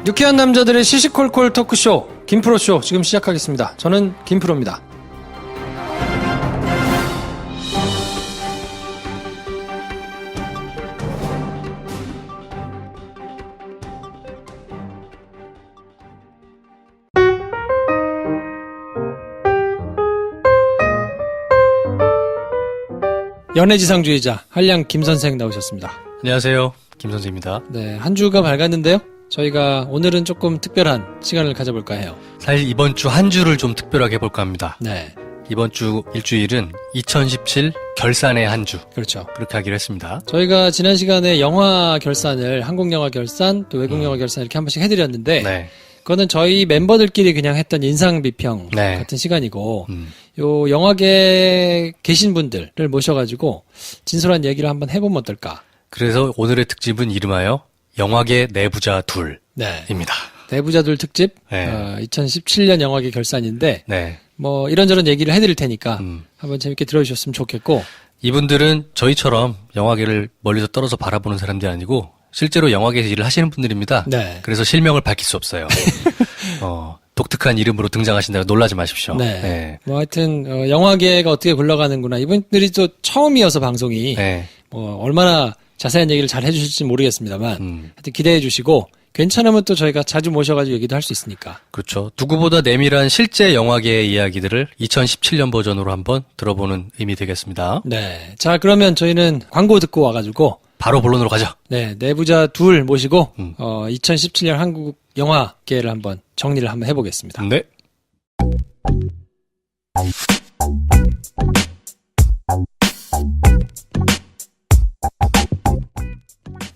유쾌한 남자들의 시시콜콜 토크쇼 김프로쇼 지금 시작하겠습니다. 저는 김프로입니다. 연애지상주의자 한량 김선생 나오셨습니다. 안녕하세요. 김선생입니다. 네, 한 주가 밝았는데요. 저희가 오늘은 조금 특별한 시간을 가져볼까 해요. 사실 이번 주 한 주를 좀 특별하게 해볼까 합니다. 네, 이번 주 일주일은 2017 결산의 한 주. 그렇죠. 그렇게 하기로 했습니다. 저희가 지난 시간에 영화 결산을 한국 영화 결산 또 외국 영화 결산 이렇게 한 번씩 해드렸는데 네. 그거는 저희 멤버들끼리 그냥 했던 인상비평 네. 같은 시간이고 요 영화계에 계신 분들을 모셔가지고 진솔한 얘기를 한번 해보면 어떨까. 그래서 오늘의 특집은 이름하여 영화계 내부자 둘입니다. 네. 내부자들 특집 네. 2017년 영화계 결산인데 네. 뭐 이런저런 얘기를 해드릴 테니까 한번 재밌게 들어주셨으면 좋겠고. 이분들은 저희처럼 영화계를 멀리서 떨어져 바라보는 사람들이 아니고 실제로 영화계에서 일을 하시는 분들입니다. 네. 그래서 실명을 밝힐 수 없어요. 독특한 이름으로 등장하신다고 놀라지 마십시오. 네. 네. 뭐 하여튼 영화계가 어떻게 굴러가는구나. 이분들이 또 처음이어서 방송이 네. 뭐 얼마나 자세한 얘기를 잘 해주실지 모르겠습니다만 하여튼 기대해 주시고 괜찮으면 또 저희가 자주 모셔가지고 얘기도 할 수 있으니까. 그렇죠. 누구보다 내밀한 실제 영화계의 이야기들을 2017년 버전으로 한번 들어보는 의미 되겠습니다. 네. 자, 그러면 저희는 광고 듣고 와가지고 바로 본론으로 가죠. 네, 내부자 둘 모시고 2017년 한국 영화계를 한번 정리를 한번 해보겠습니다. 네.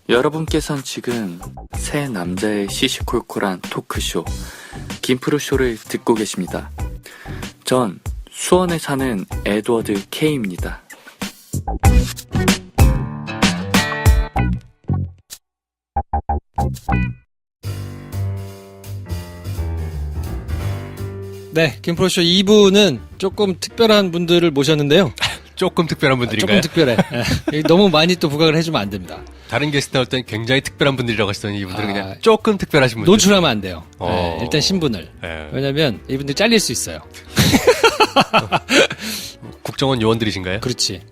여러분께선 지금 새 남자의 시시콜콜한 토크쇼 김프로쇼를 듣고 계십니다. 전 수원에 사는 에드워드 K입니다. 네, 김프로쇼 2부는 조금 특별한 분들을 모셨는데요. 조금 특별한 분들인가요? 조금 특별해. 네. 너무 많이 또 부각을 해주면 안 됩니다. 다른 게스트 나올 땐 굉장히 특별한 분들이라고 하시더니 이분들은 그냥 조금 특별하신 분들. 노출하면 안 돼요. 네, 일단 신분을. 네. 왜냐면 이분들 잘릴 수 있어요. 국정원 요원들이신가요? 그렇지.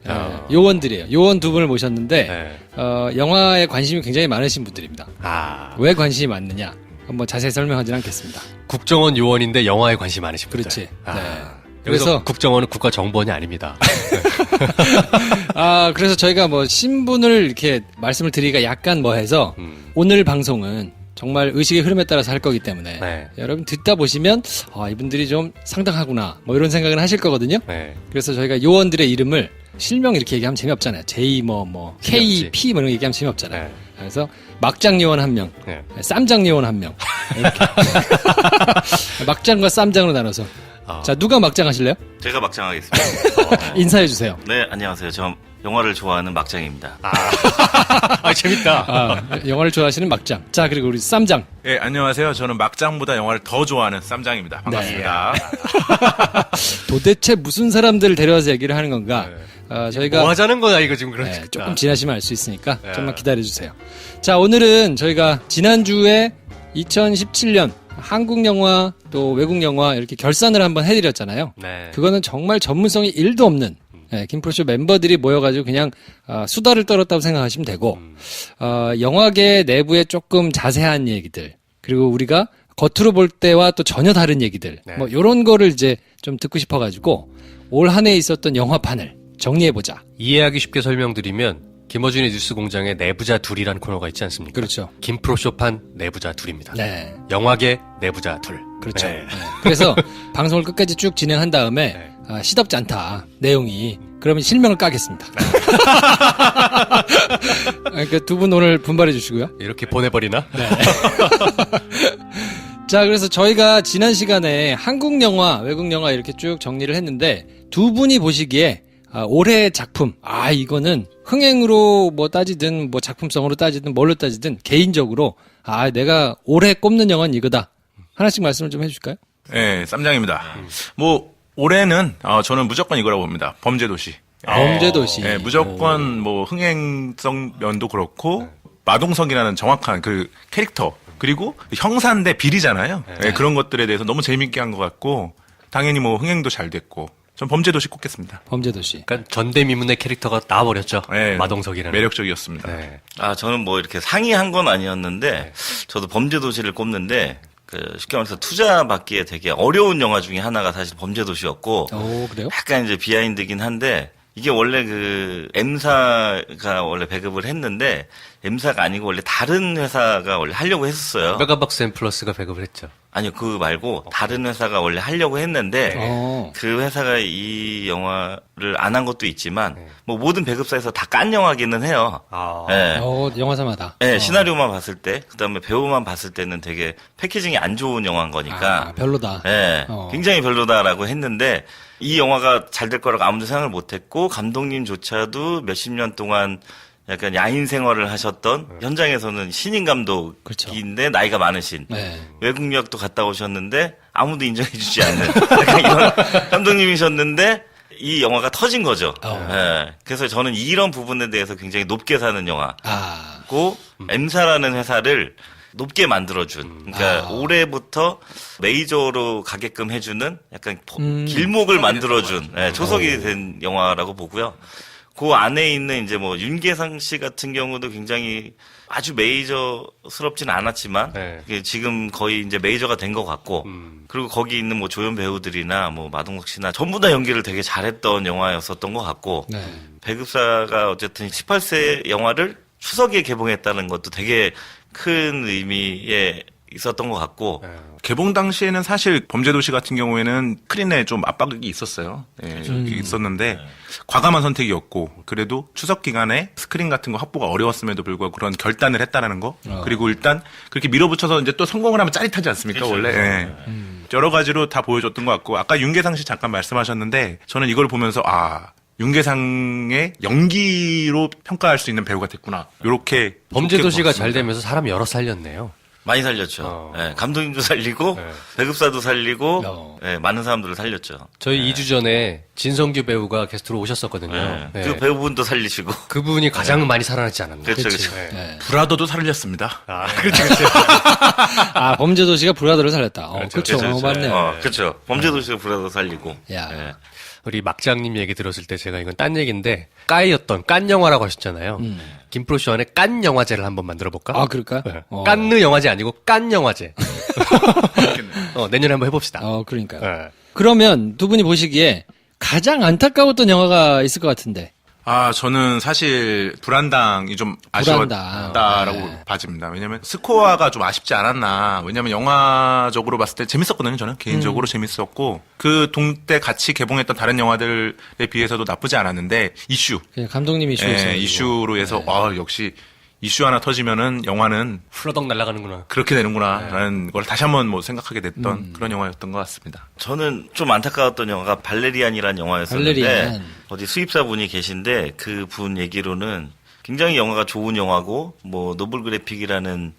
요원들이에요. 요원 두 분을 모셨는데 네. 영화에 관심이 굉장히 많으신 분들입니다. 왜 왜 관심이 많느냐? 한번 자세히 설명하지는 않겠습니다. 국정원 요원인데 영화에 관심이 많으신 분들. 그렇지. 네. 그래서 그래서 국정원은 국가정보원이 아닙니다. 그래서 저희가 뭐 신분을 이렇게 말씀을 드리기가 약간 뭐해서 오늘 방송은 정말 의식의 흐름에 따라서 할 거기 때문에 네. 여러분 듣다 보시면 이분들이 좀 상당하구나 뭐 이런 생각을 하실 거거든요. 네. 그래서 저희가 요원들의 이름을 실명 이렇게 얘기하면 재미없잖아요. J K 재미없지. P 뭐 이런 거 얘기하면 재미없잖아요. 네. 그래서 막장 요원 한 명, 네. 쌈장 요원 한 명 이렇게 막장과 쌈장으로 나눠서 자 누가 막장 하실래요? 제가 막장하겠습니다. 인사해 주세요. 네, 안녕하세요. 저 영화를 좋아하는 막장입니다. 재밌다. 영화를 좋아하시는 막장. 자 그리고 우리 쌈장. 네, 안녕하세요. 저는 막장보다 영화를 더 좋아하는 쌈장입니다. 반갑습니다. 도대체 무슨 사람들을 데려와서 얘기를 하는 건가? 저희가 뭐 하자는 거야 이거 지금 그렇지. 조금 지나시면 알 수 있으니까 좀만 기다려 주세요. 자 오늘은 저희가 지난주에 2017년 한국 영화 또 외국 영화 이렇게 결산을 한번 해드렸잖아요. 네. 그거는 정말 전문성이 1도 없는 김프로쇼 멤버들이 모여가지고 그냥 수다를 떨었다고 생각하시면 되고 영화계 내부의 조금 자세한 얘기들 그리고 우리가 겉으로 볼 때와 또 전혀 다른 얘기들 네. 뭐 이런 거를 이제 좀 듣고 싶어가지고 올 한 해 있었던 영화판을 정리해보자. 이해하기 쉽게 설명드리면 김어준의 뉴스공장에 내부자 둘이라는 코너가 있지 않습니까? 그렇죠. 김프로쇼판 내부자 둘입니다. 네. 영화계 내부자 둘. 그렇죠. 네. 네. 그래서 방송을 끝까지 쭉 진행한 다음에 시덥지 않다 내용이 그러면 실명을 까겠습니다. 그러니까 두 분 오늘 분발해 주시고요. 이렇게 보내버리나? 네. 자 그래서 저희가 지난 시간에 한국 영화 외국 영화 이렇게 쭉 정리를 했는데 두 분이 보시기에 올해의 작품 이거는 흥행으로 뭐 따지든 뭐 작품성으로 따지든 뭘로 따지든 개인적으로 내가 올해 꼽는 영화는 이거다. 하나씩 말씀을 좀 해주실까요? 네, 쌈장입니다. 뭐 올해는 저는 무조건 이거라고 봅니다. 범죄도시. 범죄도시. 네, 무조건 뭐 흥행성 면도 그렇고 마동석이라는 정확한 그 캐릭터 그리고 형사인데 비리잖아요. 네. 예, 그런 것들에 대해서 너무 재밌게 한 것 같고 당연히 뭐 흥행도 잘 됐고 전 범죄도시 꼽겠습니다. 범죄도시. 그러니까 전대미문의 캐릭터가 나와버렸죠. 네, 마동석이라는. 매력적이었습니다. 네. 아, 저는 뭐 이렇게 상의한 건 아니었는데, 저도 범죄도시를 꼽는데, 쉽게 말해서 투자 받기에 되게 어려운 영화 중에 하나가 사실 범죄도시였고, 오, 그래요? 약간 이제 비하인드긴 한데, 이게 원래 그 M사가 원래 배급을 했는데, M사가 아니고 원래 다른 회사가 원래 하려고 했었어요. 메가박스 앤 플러스가 배급을 했죠. 아니요, 그거 말고 다른 회사가 원래 하려고 했는데, 어. 그 회사가 이 영화를 안 한 것도 있지만, 뭐 모든 배급사에서 다 깐 영화기는 해요. 아. 네. 영화사마다. 네, 시나리오만 봤을 때, 그 다음에 배우만 봤을 때는 되게 패키징이 안 좋은 영화인 거니까, 별로다. 네, 굉장히 별로다라고 했는데, 이 영화가 잘 될 거라고 아무도 생각을 못 했고, 감독님조차도 몇십 년 동안 약간 야인 생활을 하셨던, 현장에서는 신인 감독인데, 나이가 많으신, 네. 외국 유학도 갔다 오셨는데, 아무도 인정해주지 않는, 약간 이런 감독님이셨는데, 이 영화가 터진 거죠. 예. 그래서 저는 이런 부분에 대해서 굉장히 높게 사는 영화고 M사라는 회사를 높게 만들어준. 그러니까 올해부터 메이저로 가게끔 해주는 약간 길목을 만들어준 초석이 된 영화라고 보고요. 그 안에 있는 이제 뭐 윤계상 씨 같은 경우도 굉장히 아주 메이저스럽지는 않았지만 네. 지금 거의 이제 메이저가 된 것 같고 그리고 거기 있는 뭐 조연 배우들이나 뭐 마동석 씨나 전부 다 연기를 되게 잘했던 영화였었던 것 같고 네. 배급사가 어쨌든 18세 영화를 추석에 개봉했다는 것도 되게 큰 의미에 있었던 것 같고 개봉 당시에는 사실 범죄도시 같은 경우에는 스크린에 좀 압박이 있었어요. 예, 있었는데 과감한 선택이었고 그래도 추석 기간에 스크린 같은 거 확보가 어려웠음에도 불구하고 그런 결단을 했다라는 거. 그리고 일단 그렇게 밀어붙여서 이제 또 성공을 하면 짜릿하지 않습니까? 그렇죠. 원래. 예. 여러 가지로 다 보여줬던 것 같고 아까 윤계상 씨 잠깐 말씀하셨는데 저는 이걸 보면서 윤계상의 연기로 평가할 수 있는 배우가 됐구나. 요렇게 범죄도시가 잘 되면서 사람 여러 살렸네요. 많이 살렸죠. 예, 감독님도 살리고 배급사도 살리고 많은 사람들을 살렸죠. 저희 2주 전에 진성규 배우가 게스트로 오셨었거든요. 네. 그 배우분도 살리시고 그분이 가장 많이 살아났지 않았나. 그렇죠, 그렇죠. 브라더도 살렸습니다. 그렇죠. 범죄도시가 브라더를 살렸다. 그렇죠. 맞네요. 그렇죠. 범죄도시가 브라더 살리고. 야. 예. 우리 막장님 얘기 들었을 때 제가 이건 딴 얘기인데 까이였던 깐 영화라고 하셨잖아요. 김프로쇼 안에 깐 영화제를 한번 만들어 볼까? 그럴까? 네. 깐느 영화제 아니고 깐 영화제. 내년에 한번 해봅시다. 그러니까요. 네. 그러면 두 분이 보시기에 가장 안타까웠던 영화가 있을 것 같은데. 저는 사실 불안당이 좀 아쉬웠다라고 봐집니다. 왜냐면 스코어가 좀 아쉽지 않았나. 왜냐면 영화적으로 봤을 때 재밌었거든요. 저는 개인적으로 재밌었고 그 동때 같이 개봉했던 다른 영화들에 비해서도 나쁘지 않았는데 이슈. 그냥 감독님 이슈에서. 이슈로 해서 역시 이슈 하나 터지면은 영화는 후러덕 날아가는구나. 그렇게 되는구나라는 걸 다시 한번 뭐 생각하게 됐던 그런 영화였던 것 같습니다. 저는 좀 안타까웠던 영화가 발레리안이라는 영화였었는데 발레리안. 어디 수입사분이 계신데 그 분 얘기로는 굉장히 영화가 좋은 영화고 뭐 노블 그래픽이라는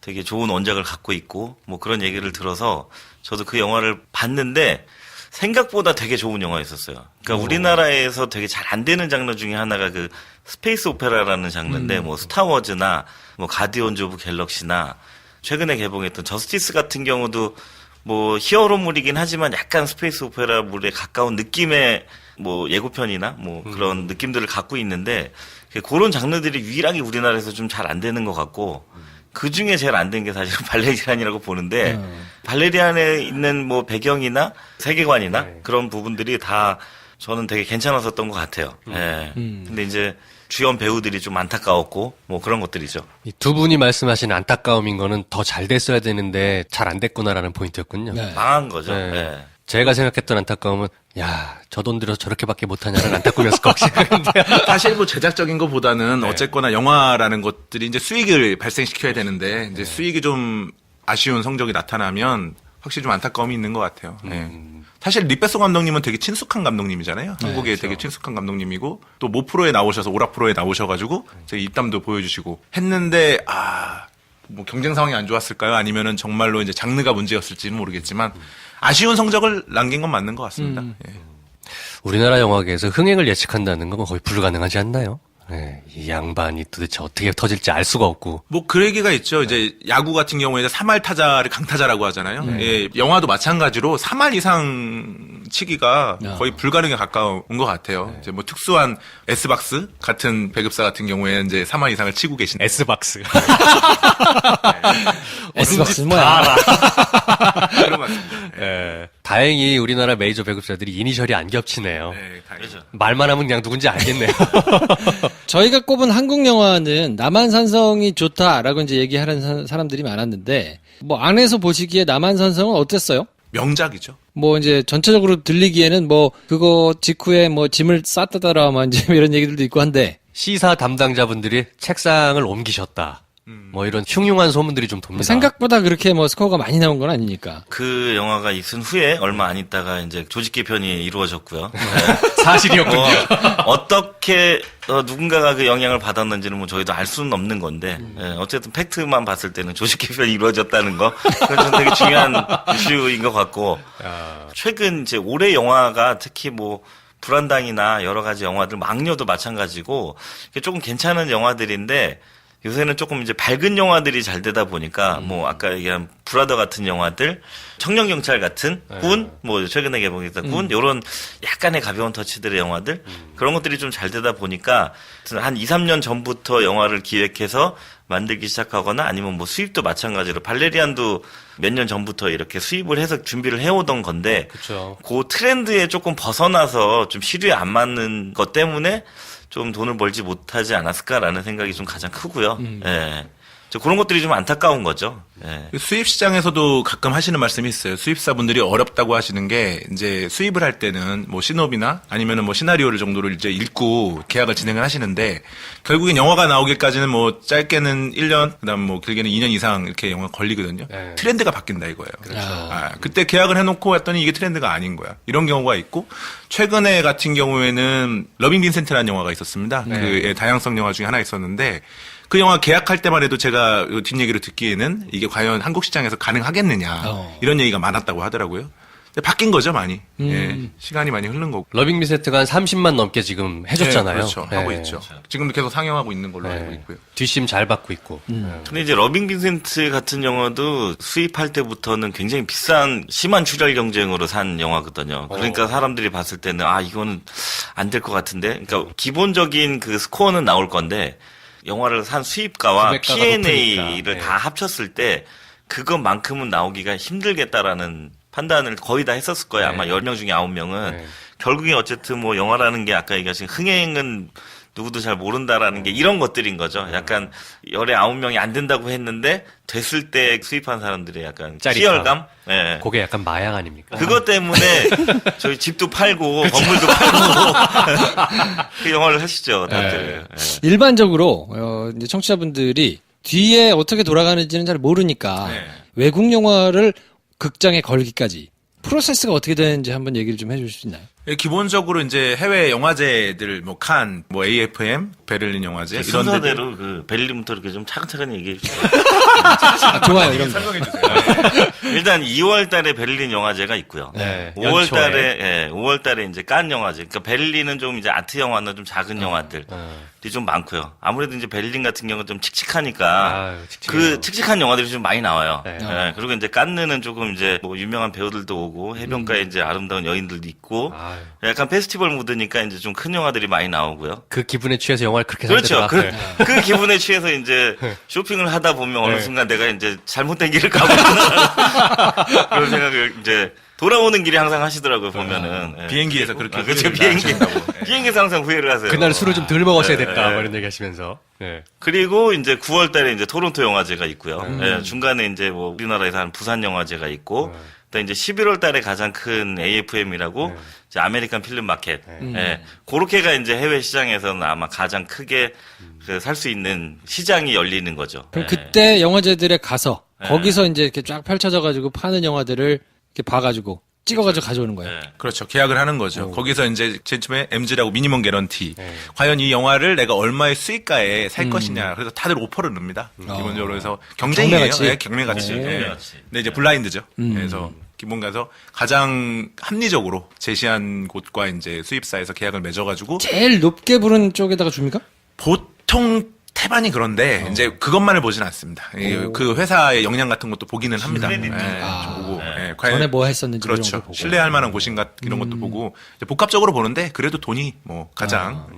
되게 좋은 원작을 갖고 있고 뭐 그런 얘기를 들어서 저도 그 영화를 봤는데 생각보다 되게 좋은 영화였었어요. 그러니까 우리나라에서 되게 잘 안 되는 장르 중에 하나가 그 스페이스 오페라라는 장르인데 뭐 스타워즈나 뭐 가디언즈 오브 갤럭시나 최근에 개봉했던 저스티스 같은 경우도 뭐 히어로물이긴 하지만 약간 스페이스 오페라물에 가까운 느낌의 뭐 예고편이나 뭐 그런 느낌들을 갖고 있는데 그런 장르들이 유일하게 우리나라에서 좀 잘 안 되는 것 같고 그 중에 제일 안 된 게 사실은 발레리안이라고 보는데 발레리안에 있는 뭐 배경이나 세계관이나 그런 부분들이 다 저는 되게 괜찮았었던 것 같아요. 예. 근데 이제 주연 배우들이 좀 안타까웠고 뭐 그런 것들이죠. 이 두 분이 말씀하신 안타까움인 거는 더 잘 됐어야 되는데 잘 안 됐구나라는 포인트였군요. 네. 망한 거죠. 네. 예. 제가 생각했던 안타까움은 저 돈 들여서 저렇게밖에 못하냐는 안타까움이었을 것 같은데. 사실 뭐 제작적인 것보다는 어쨌거나 영화라는 것들이 이제 수익을 발생시켜야 되는데 이제 수익이 좀 아쉬운 성적이 나타나면 확실히 좀 안타까움이 있는 것 같아요. 네. 사실 리베소 감독님은 되게 친숙한 감독님이잖아요. 한국에 되게 친숙한 감독님이고 또 모 프로에 나오셔서 오락 프로에 나오셔가지고 제 입담도 보여주시고 했는데 뭐 경쟁 상황이 안 좋았을까요? 아니면은 정말로 이제 장르가 문제였을지는 모르겠지만 아쉬운 성적을 남긴 건 맞는 것 같습니다. 예. 우리나라 영화계에서 흥행을 예측한다는 건 거의 불가능하지 않나요? 네, 이 양반이 도대체 어떻게 터질지 알 수가 없고. 뭐 그 얘기가 있죠. 이제 야구 같은 경우에는 3할 타자를 강타자라고 하잖아요. 예, 영화도 마찬가지로 3할 이상 치기가 거의 불가능에 가까운 것 같아요. 이제 뭐 특수한 S박스 같은 배급사 같은 경우에는 이제 3할 이상을 치고 계신. S박스. S박스 뭐야? 그런 것 같습니다. 예. 다행히 우리나라 메이저 배급사들이 이니셜이 안 겹치네요. 네, 다행이죠. 말만 하면 그냥 누군지 알겠네요. 저희가 꼽은 한국 영화는 남한산성이 좋다라고 이제 얘기하는 사람들이 많았는데 뭐 안에서 보시기에 남한산성은 어땠어요? 명작이죠. 뭐 이제 전체적으로 들리기에는 뭐 그거 직후에 뭐 짐을 쌌다더라 뭐 이제 이런 얘기들도 있고 한데 시사 담당자분들이 책상을 옮기셨다. 뭐 이런 흉흉한 소문들이 좀 돕니다. 생각보다 그렇게 뭐 스코어가 많이 나온 건 아니니까. 그 영화가 있은 후에 얼마 안 있다가 이제 조직 개편이 이루어졌고요. 사실이었군요. 어떻게 누군가가 그 영향을 받았는지는 뭐 저희도 알 수는 없는 건데 어쨌든 팩트만 봤을 때는 조직 개편이 이루어졌다는 거 그건 좀 되게 중요한 이슈인 것 같고 최근 이제 올해 영화가 특히 뭐 불안당이나 여러 가지 영화들 망녀도 마찬가지고 조금 괜찮은 영화들인데 요새는 조금 이제 밝은 영화들이 잘 되다 보니까 뭐 아까 얘기한 브라더 같은 영화들, 청년경찰 같은 군, 뭐 최근에 개봉했던 군 요런 약간의 가벼운 터치들의 영화들 그런 것들이 좀 잘 되다 보니까 한 2, 3년 전부터 영화를 기획해서 만들기 시작하거나 아니면 뭐 수입도 마찬가지로 발레리안도 몇 년 전부터 이렇게 수입을 해서 준비를 해오던 건데 그렇죠. 그 트렌드에 조금 벗어나서 좀 시류에 안 맞는 것 때문에 좀 돈을 벌지 못하지 않았을까라는 생각이 좀 가장 크고요. 예. 그런 것들이 좀 안타까운 거죠. 예. 수입 시장에서도 가끔 하시는 말씀이 있어요. 수입사분들이 어렵다고 하시는 게 이제 수입을 할 때는 뭐 시놉이나 아니면은 뭐 시나리오를 정도를 이제 읽고 계약을 진행을 하시는데 결국엔 영화가 나오기까지는 뭐 짧게는 1년, 그다음 뭐 길게는 2년 이상 이렇게 영화 걸리거든요. 네. 트렌드가 바뀐다 이거예요. 그렇죠. 그때 계약을 해놓고 했더니 이게 트렌드가 아닌 거야. 이런 경우가 있고 최근에 같은 경우에는 러빙 빈센트라는 영화가 있었습니다. 그 다양성 영화 중에 하나 있었는데. 그 영화 계약할 때만 해도 제가 뒷얘기를 듣기에는 이게 과연 한국 시장에서 가능하겠느냐 이런 얘기가 많았다고 하더라고요. 근데 바뀐 거죠 많이. 예, 시간이 많이 흐른 거고. 러빙 미세트가 한 30만 넘게 지금 해줬잖아요. 네, 그렇죠. 하고 네. 있죠. 지금도 계속 상영하고 있는 걸로 네. 알고 있고요. 뒷심 잘 받고 있고. 근데 이제 러빙 빈센트 같은 영화도 수입할 때부터는 굉장히 비싼 심한 출혈 경쟁으로 산 영화거든요. 그러니까 사람들이 봤을 때는 아 이거는 안 될 것 같은데. 그러니까 기본적인 그 스코어는 나올 건데 영화를 산 수입가와 기획가가 P&A를 높으니까. 다 합쳤을 때 그것만큼은 나오기가 힘들겠다라는 판단을 거의 다 했었을 거예요. 아마 10명 중에 9명은. 네. 결국에 어쨌든 뭐 영화라는 게 아까 얘기하신 흥행은 누구도 잘 모른다라는 게 이런 것들인 거죠. 약간 열에 9명이 안 된다고 했는데 됐을 때 수입한 사람들의 약간 짜릿함. 희열감? 예. 그게 약간 마약 아닙니까? 그것 때문에 저희 집도 팔고 건물도 팔고 그 영화를 하시죠, 다들. 예. 일반적으로 이제 청취자분들이 뒤에 어떻게 돌아가는지는 잘 모르니까 외국 영화를 극장에 걸기까지 프로세스가 어떻게 되는지 한번 얘기를 좀 해주실 수 있나요? 예, 기본적으로 이제 해외 영화제들 뭐 칸, 뭐 AFM, 베를린 영화제 이런 데들 순서대로 그 베를린부터 이렇게 좀 차근차근 얘기해 주세요. 좋아요, 이런 거. 설명해 주세요. 일단 2월 달에 베를린 영화제가 있고요. 네, 5월 연초에. 달에 5월 달에 이제 칸 영화제. 그러니까 베를린은 좀 이제 아트 영화나 좀 작은 영화들이 좀 많고요. 아무래도 이제 베를린 같은 경우는 좀 칙칙하니까 아유, 칙칙해요. 그 칙칙한 영화들이 좀 많이 나와요. 네. 예, 그리고 이제 칸느는 조금 이제 뭐 유명한 배우들도 오고 해변가에 이제 아름다운 여인들도 있고 아유, 약간 페스티벌 무드니까 이제 좀 큰 영화들이 많이 나오고요. 그 기분에 취해서 영화를 그렇게 그렇죠. 산다더라. 그 기분에 취해서 이제 쇼핑을 하다 보면 어느 순간 내가 이제 잘못된 길을 가고 있구나. 그런 생각을 이제 돌아오는 길에 항상 하시더라고요, 보면은. 예. 비행기에서 그렇게 그렇죠. 후회를 하신다고. 비행기에서 항상 후회를 하세요. 그날 술을 좀 덜 먹었어야 됐다. 네. 뭐 이런 얘기 하시면서. 네. 그리고 이제 9월 달에 이제 토론토 영화제가 있고요. 예, 중간에 이제 뭐 우리나라에서 하는 부산 영화제가 있고, 또 이제 11월 달에 가장 큰 AFM이라고 이제 아메리칸 필름 마켓. 예, 그렇게가 이제 해외 시장에서는 아마 가장 크게 살 수 있는 시장이 열리는 거죠. 그럼 예. 그때 영화제들에 가서 거기서 이제 이렇게 쫙 펼쳐져가지고 파는 영화들을 이렇게 봐가지고 찍어가지고 가져오는 거예요. 예. 그렇죠. 계약을 하는 거죠. 거기서 이제 제일 처음에 MG라고 미니멈 개런티. 과연 이 영화를 내가 얼마의 수익가에 살 것이냐. 그래서 다들 오퍼를 넣습니다. 기본적으로 해서 경쟁이에요. 경매같이? 네, 경매같이. 네. 경매같이. 근데 이제 블라인드죠. 그래서 기본 가서 가장 합리적으로 제시한 곳과 이제 수입사에서 계약을 맺어가지고 제일 높게 부른 쪽에다가 줍니까? 보통 태반이 그런데 이제 그것만을 보진 않습니다. 그 회사의 역량 같은 것도 보기는 합니다. 크레딧. 좀 보고 과연 전에 뭐 했었는지 이런 거 그렇죠. 보고. 신뢰할 만한 곳인가 이런 것도 보고 이제 복합적으로 보는데 그래도 돈이 뭐 가장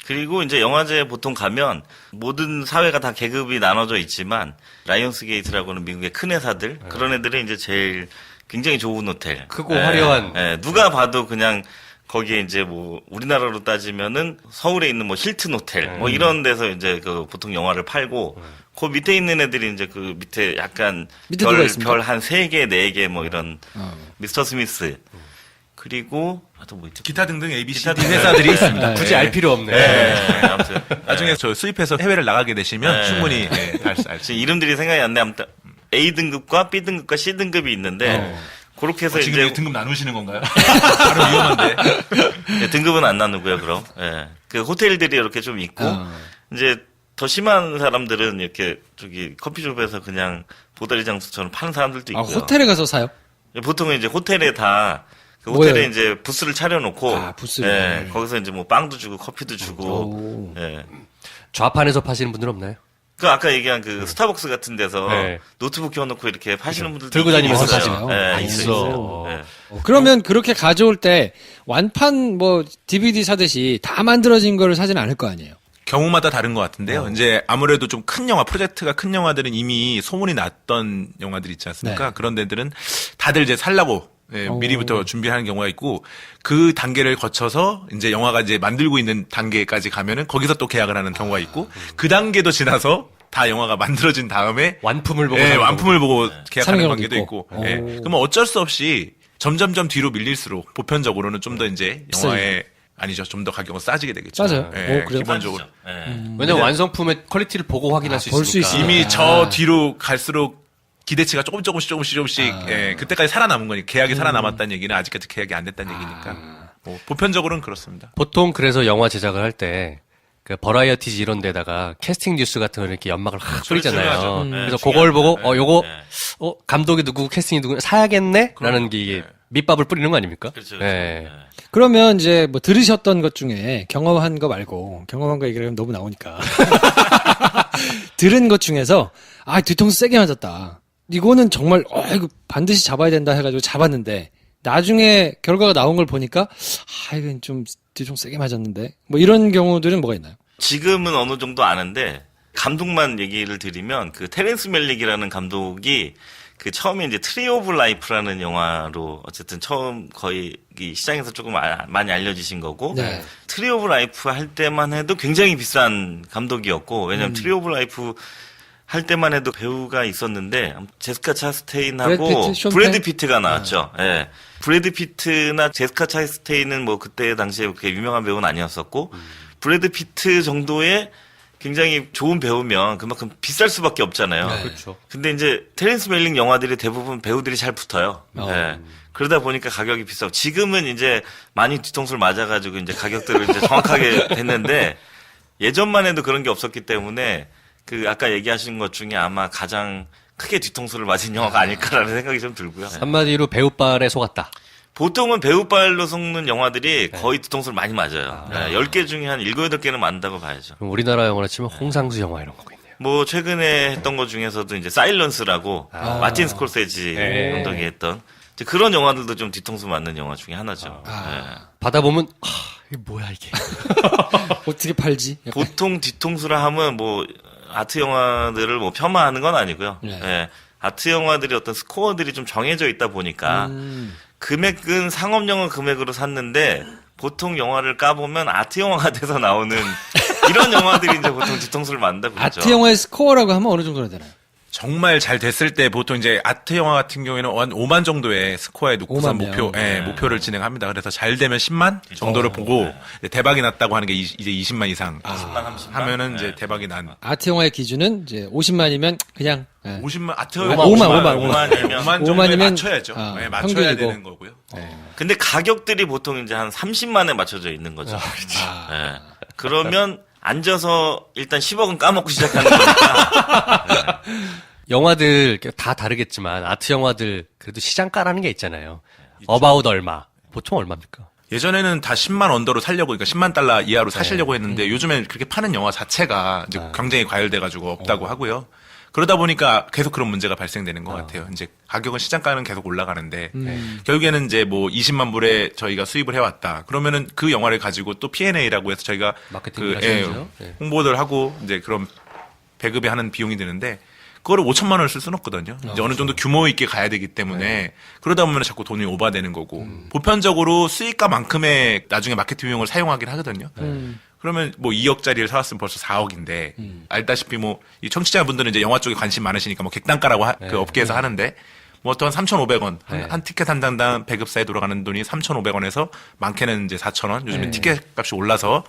그리고 이제 영화제 보통 가면 모든 사회가 다 계급이 나눠져 있지만 라이온스 게이트라고는 미국의 큰 회사들 그런 애들은 이제 제일 굉장히 좋은 호텔. 크고 화려한. 누가 봐도 그냥 거기에 이제 뭐 우리나라로 따지면은 서울에 있는 뭐 힐튼 호텔 뭐 이런 데서 이제 그 보통 영화를 팔고 그 밑에 있는 애들이 이제 그 밑에 약간 밑에 누가 있습니까? 별 한 3개, 4개 뭐 이런 미스터 스미스 그리고 또 뭐 있죠? 기타 등등 ABC 기타 등등. 회사들이 있습니다. 굳이 알 필요 없네. 아무튼 나중에 저 수입해서 해외를 나가게 되시면 충분히 알 수. 지금 이름들이 생각이 안 나. 아무튼 A 등급과 B 등급과 C 등급이 있는데 그렇게 해서 지금 이제 등급 나누시는 건가요? 바로 위험한데. 등급은 안 나누고요. 그럼 그 호텔들이 이렇게 좀 있고 이제 더 심한 사람들은 이렇게 저기 커피숍에서 그냥 보다리 장수처럼 파는 사람들도 있고요. 호텔에 가서 사요? 보통은 이제 호텔에 다 그 뭐예요? 호텔에 이제 부스를 차려놓고 부스를. 거기서 이제 뭐 빵도 주고 커피도 주고 좌판에서 파시는 분들 없나요? 그 아까 얘기한 그 스타벅스 같은 데서 네. 노트북 켜놓고 이렇게 파시는 분들도 들고 다니면서 있어요. 파시나요? 네, 있어. 네. 그러면 그렇게 가져올 때 완판 뭐 DVD 사듯이 다 만들어진 거를 사진 않을 거 아니에요? 경우마다 다른 것 같은데요. 이제 아무래도 좀 큰 영화, 프로젝트가 큰 영화들은 이미 소문이 났던 영화들 있지 않습니까? 네. 그런 데들은 다들 이제 살라고 미리부터 준비하는 경우가 있고 그 단계를 거쳐서 이제 영화가 이제 만들고 있는 단계까지 가면은 거기서 또 계약을 하는 경우가 있고 그 단계도 지나서 다 영화가 만들어진 다음에 완품을 보고. 완품을 보고 사는 계약하는 경우도 관계도 있고. 있고. 그러면 어쩔 수 없이 점점점 뒤로 밀릴수록 보편적으로는 좀 더 이제 영화의 아니죠. 좀 더 가격은 싸지게 되겠죠. 싸져요? 그래요? 기본적으로. 왜냐면 완성품의 퀄리티를 보고 확인할 수 있으니까. 볼 수 있으니까. 이미 저 뒤로 갈수록 기대치가 조금씩 그때까지 살아남은 거니까 계약이 살아남았다는 얘기는 아직까지 계약이 안 됐다는 얘기니까 뭐 보편적으로는 그렇습니다. 보통 그래서 영화 제작을 할 때 그 버라이어티지 이런 데다가 캐스팅 뉴스 같은 거 이렇게 연막을 확 뿌리잖아요. 중요하죠. 그래서 중요합니다. 그걸 보고 요거 네. 감독이 누구 캐스팅이 누구 사야겠네? 라는 게 이게 밑밥을 뿌리는 거 아닙니까? 그렇죠. 네. 그러면 이제 뭐 들으셨던 것 중에 경험한 거 말고 경험한 거 얘기를 하면 너무 나오니까 들은 것 중에서 뒤통수 세게 맞았다. 이거는 정말 이거 반드시 잡아야 된다 해가지고 잡았는데 나중에 결과가 나온 걸 보니까 이건 좀 뒤통수 세게 맞았는데 뭐 이런 경우들은 뭐가 있나요? 지금은 어느 정도 아는데 감독만 얘기를 드리면 그 테렌스 멜릭이라는 감독이 그 처음에 이제 트리 오브 라이프라는 영화로 어쨌든 처음 거의 이 시장에서 조금 많이 알려지신 거고 네. 트리 오브 라이프 할 때만 해도 굉장히 비싼 감독이었고 왜냐면 트리 오브 라이프 할 때만 해도 배우가 있었는데 제스카 차스테인하고 브래드 피트, 션 브래드 펜? 피트가 나왔죠. 예. 브래드 피트나 제스카 차스테인은 뭐 그때 당시에 그렇게 유명한 배우는 아니었었고 브래드 피트 정도의 굉장히 좋은 배우면 그만큼 비쌀 수밖에 없잖아요. 그렇죠. 근데 이제 테렌스 멜링 영화들이 대부분 배우들이 잘 붙어요. 예. 그러다 보니까 가격이 비싸고 지금은 이제 많이 뒤통수를 맞아가지고 이제 가격들을 이제 정확하게 됐는데 예전만 해도 그런 게 없었기 때문에 그 아까 얘기하신 것 중에 아마 가장 크게 뒤통수를 맞은 영화가 아닐까라는 생각이 좀 들고요. 한마디로 배우빨에 속았다. 보통은 배우빨로 속는 영화들이 거의 뒤통수를 많이 맞아요. 10개 중에 한 7, 8개는 맞는다고 봐야죠. 그럼 우리나라 영화로 치면 홍상수 영화 이런 거고 있네요. 뭐 최근에 했던 것 중에서도 이제 사일런스라고 마틴 스콜세지 네. 감독이 했던 이제 그런 영화들도 좀 뒤통수 맞는 영화 중에 하나죠. 받아보면 이게 뭐야 이게. 어떻게 팔지? 보통 뒤통수라 하면 뭐 아트 영화들을 뭐 폄하하는 건 아니고요. 네. 예. 아트 영화들이 어떤 스코어들이 좀 정해져 있다 보니까 금액은 상업 영화 금액으로 샀는데 보통 영화를 까보면 아트 영화가 돼서 나오는 이런 영화들이 이제 보통 뒤통수를 맞는다 그러죠. 아트 영화의 스코어라고 하면 어느 정도나 되나요? 정말 잘 됐을 때 보통 이제 아트 영화 같은 경우에는 한 5만 정도의 스코어에 놓고서 5만 명. 목표를 진행합니다. 그래서 잘 되면 10만 정도를 보고 이제 대박이 났다고 하는 게 이제 20만 이상 20만, 30만. 하면은 이제 대박이 난 아트 영화의 기준은 이제 50만이면 그냥 50만 아트 5만, 5만이면 5만 정도에 5만이면 맞춰야죠. 맞춰야 평균이고. 되는 거고요. 근데 가격들이 보통 이제 한 30만에 맞춰져 있는 거죠. 예. 그러면 앉아서 일단 10억은 까먹고 시작하는 거니까. 영화들 다 다르겠지만 아트 영화들 그래도 시장가라는 게 있잖아요. 어바웃 얼마. 보통 얼마입니까? 예전에는 다 10만 언더로 살려고, 그러니까 10만 달러 이하로 사시려고 했는데 요즘엔 그렇게 파는 영화 자체가 이제 경쟁이 과열돼가지고 없다고 하고요. 그러다 보니까 계속 그런 문제가 발생되는 것 같아요. 이제 가격은 시장가는 계속 올라가는데 결국에는 이제 뭐 20만 불에 저희가 수입을 해왔다. 그러면은 그 영화를 가지고 또 P&A라고 해서 저희가 마케팅을 하셔야죠. 네. 홍보를 하고 이제 그런 배급에 하는 비용이 드는데 그거를 5천만 원을 쓸 수는 없거든요. 이제 어느 정도 규모 있게 가야 되기 때문에 그러다 보면 자꾸 돈이 오버되는 거고 보편적으로 수익가만큼의 나중에 마케팅 비용을 사용하긴 하거든요. 그러면 뭐 2억짜리를 사왔으면 벌써 4억인데 알다시피 뭐 이 청취자분들은 이제 영화 쪽에 관심 많으시니까 뭐 객단가라고 그 업계에서 하는데 뭐 어떤 3,500원 한 티켓 한 장당 배급사에 돌아가는 돈이 3,500원에서 많게는 이제 4,000원. 요즘엔 티켓 값이 올라서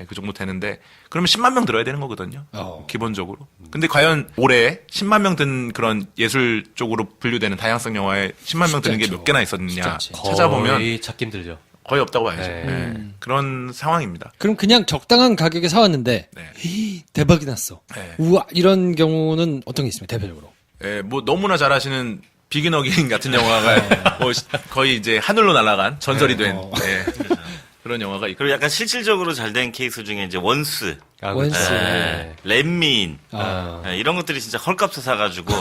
그 정도 되는데 그러면 10만 명 들어야 되는 거거든요. 기본적으로. 근데 과연 올해 10만 명 든 그런 예술 쪽으로 분류되는 다양성 영화에 10만 명 드는 게 몇 개나 있었느냐 찾아보면 거의 찾기 힘들죠. 거의 없다고 봐야죠. 네. 네. 그런 상황입니다. 그럼 그냥 적당한 가격에 사왔는데 네. 히, 대박이 났어. 네. 우와 이런 경우는 어떤 게 있습니까 대표적으로? 예, 뭐 너무나 잘 아시는 비긴 어게인 같은 영화가 뭐 거의 이제 하늘로 날아간 전설이 된 예, 그런 영화가 있고 그리고 약간 실질적으로 잘 된 케이스 중에 이제 원스, 원스. 예, 렛미인 예, 이런 것들이 진짜 헐값에 사가지고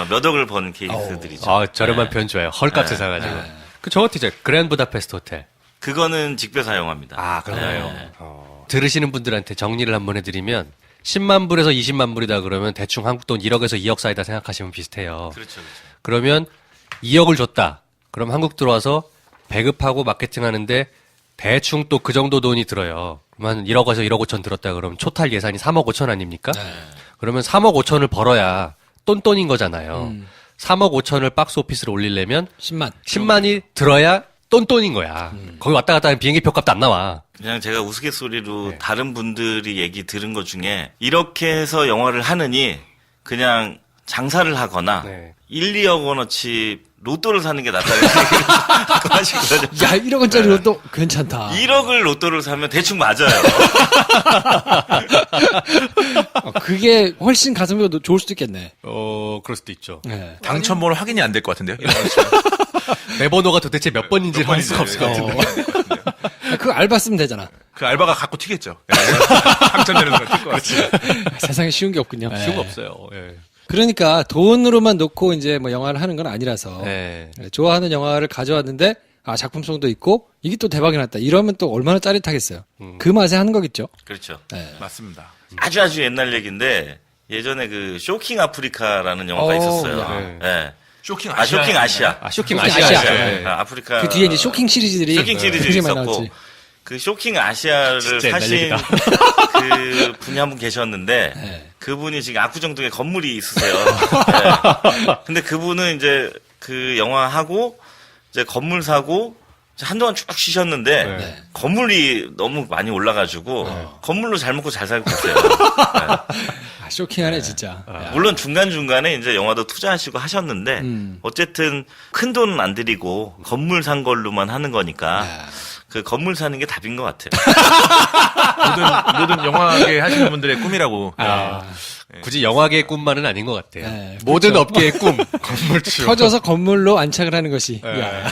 몇 억을 번 케이스들이죠. 아, 저렴한 편 좋아요. 헐값에 사가지고. 그 저것도 이제 그랜드 부다페스트 호텔. 그거는 직배 사용합니다. 아, 그런가요? 예. 들으시는 분들한테 정리를 한번 해드리면 10만 불에서 20만 불이다 그러면 대충 한국 돈 1억에서 2억 사이다 생각하시면 비슷해요. 그렇죠, 그렇죠. 그러면 2억을 줬다. 그럼 한국 들어와서 배급하고 마케팅 하는데 대충 또 그 정도 돈이 들어요. 그러면 1억에서 1억 5천 들었다 그러면 토탈 예산이 3억 5천 아닙니까? 그러면 3억 5천을 벌어야 똔똔인 거잖아요. 3억 5천을 박스 오피스로 올리려면 10만이 들어야 똔똔인 거야. 거기 왔다 갔다 하는 비행기 표값도 안 나와. 그냥 제가 우스갯소리로 다른 분들이 얘기 들은 것 중에 이렇게 해서 영화를 하느니 그냥 장사를 하거나 1, 2억 원어치 로또를 사는 게 낫다는 얘기를 하시거든요. 야 1억 원짜리 로또 괜찮다. 1억을 로또를 사면 대충 맞아요. 그게 훨씬 가성비가 좋을 수도 있겠네. 그럴 수도 있죠. 네. 당첨번호 확인이 안 될 것 같은데요. 내 번호가 도대체 몇 번인지를 알 수가 없을 것 같은데. 그거 알바 쓰면 되잖아. 그 알바가 갖고 튀겠죠. 당첨되는 걸 튈 것 같아요. 세상에 쉬운 게 없군요. 쉬운 거 없어요. 예. 그러니까 돈으로만 놓고 이제 뭐 영화를 하는 건 아니라서 네. 좋아하는 영화를 가져왔는데 작품성도 있고 이게 또 대박이 났다. 이러면 또 얼마나 짜릿하겠어요. 그 맛에 하는 거겠죠. 그렇죠. 네. 맞습니다. 아주 옛날 얘기인데 예전에 그 쇼킹 아프리카라는 영화가 있었어요. 예. 쇼킹 쇼킹 아시아. 쇼킹 아시아. 아시아. 네. 아프리카. 그 뒤에 이제 쇼킹 시리즈들이 쇼킹 시리즈 굉장히 많이 있었고 나왔지. 그 쇼킹 아시아를 진짜 옛날 하신 얘기다. 그 분이 한 분 계셨는데 네. 그분이 지금 압구정동에 건물이 있으세요. 네. 근데 그분은 이제 그 영화 하고 이제 건물 사고 한동안 쭉 쉬셨는데 네. 건물이 너무 많이 올라가지고 건물로 잘 먹고 잘 살고 있어요. 쇼킹하네 진짜. 물론 중간중간에 이제 영화도 투자하시고 하셨는데 어쨌든 큰 돈은 안 들이고 건물 산 걸로만 하는 거니까 그 건물 사는 게 답인 것 같아요. 모든 영화계 하시는 분들의 꿈이라고. 굳이 영화계의 꿈만은 아닌 것 같아요. 네, 모든 업계의 꿈. 건물주. 터져서 건물로 안착을 하는 것이. 야.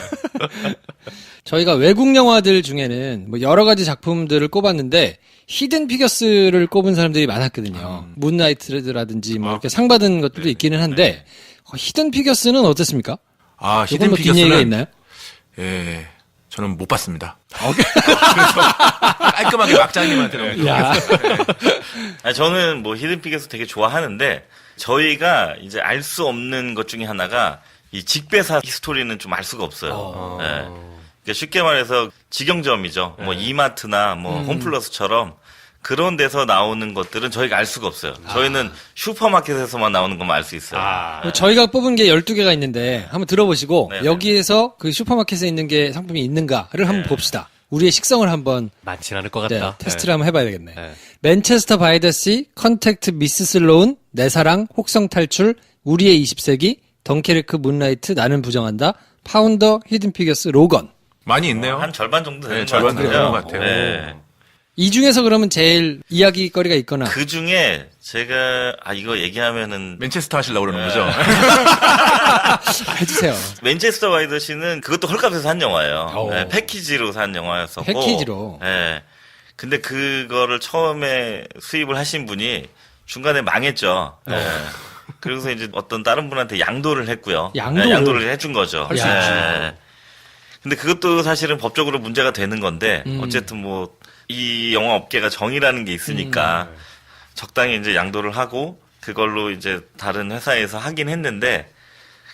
저희가 외국 영화들 중에는 뭐 여러 가지 작품들을 꼽았는데 히든 피겨스를 꼽은 사람들이 많았거든요. 문나이트라든지 뭐 이렇게 상 받은 것들도 있기는 한데 히든 피겨스는 어땠습니까? 히든 뭐 뒷얘기가 피겨스는 있나요? 예, 저는 못 봤습니다. 그래서 깔끔하게 막장님한테 저는 뭐 히든픽에서 되게 좋아하는데 저희가 이제 알 수 없는 것 중에 하나가 이 직배사 스토리는 좀 알 수가 없어요. 예. 그러니까 쉽게 말해서 직영점이죠. 뭐 이마트나 뭐 홈플러스처럼 그런 데서 나오는 것들은 저희가 알 수가 없어요. 저희는 슈퍼마켓에서만 나오는 것만 알 수 있어요. 저희가 뽑은 게 12개가 있는데 한번 들어보시고 네네. 여기에서 그 슈퍼마켓에 있는 게 상품이 있는가를 한번 봅시다. 우리의 식성을 한번 많진 않을 것 같다. 테스트를 한번 해봐야 되겠네. 네. 맨체스터 바이 더 씨, 컨택트 미스 슬로운, 내 사랑, 혹성 탈출, 우리의 20세기, 덩케르크 문라이트, 나는 부정한다, 파운더, 히든 피겨스, 로건. 많이 있네요. 한 절반 정도 되는 네, 것 절반 같아요. 되는 것 같아요. 네. 이 중에서 그러면 제일 이야기거리가 있거나 그 중에 제가 이거 얘기하면은 맨체스터 하시려고 그러는 거죠? 해주세요. 맨체스터 와이더시는 그것도 헐값에서 한 영화예요. 오. 네, 패키지로 산 영화였었고. 패키지로. 네. 근데 그거를 처음에 수입을 하신 분이 중간에 망했죠. 네. 그래서 이제 어떤 다른 분한테 양도를 했고요. 양도를? 네, 양도를 해준 거죠. 할수 있지. 근데 그것도 사실은 법적으로 문제가 되는 건데 어쨌든 뭐 이 영화 업계가 정의라는 게 있으니까 적당히 이제 양도를 하고 그걸로 이제 다른 회사에서 하긴 했는데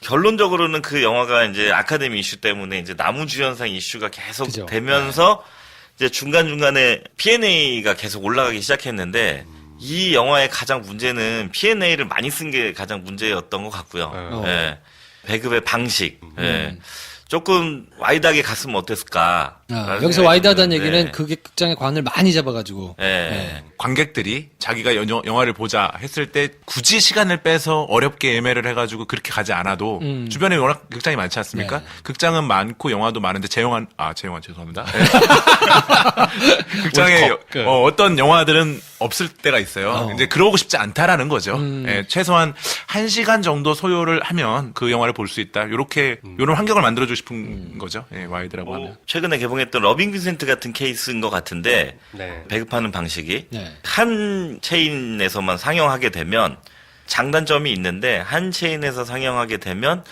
결론적으로는 그 영화가 이제 아카데미 이슈 때문에 이제 나무주연상 이슈가 계속 그죠. 되면서 이제 중간중간에 P&A가 계속 올라가기 시작했는데 이 영화의 가장 문제는 P&A를 많이 쓴 게 가장 문제였던 것 같고요. 예. 배급의 방식. 예. 조금 와이드하게 갔으면 어땠을까. 여기서 와이드하다는 얘기는 그게 극장의 관을 많이 잡아가지고. 예. 네. 관객들이 자기가 영화를 보자 했을 때 굳이 시간을 빼서 어렵게 예매를 해가지고 그렇게 가지 않아도 주변에 워낙 극장이 많지 않습니까? 네. 극장은 많고 영화도 많은데 재영한 죄송합니다. 극장에 어떤 영화들은 없을 때가 있어요. 이제 그러고 싶지 않다라는 거죠. 예, 최소한 1시간 정도 소요를 하면 그 영화를 볼 수 있다. 요런 환경을 만들어주고 싶은 거죠. 예, 와이드라고 하면. 최근에 개봉했던 러빙 빈센트 같은 케이스인 것 같은데 네. 배급하는 방식이 네. 한 체인에서만 상영하게 되면 장단점이 있는데 한 체인에서 상영하게 되면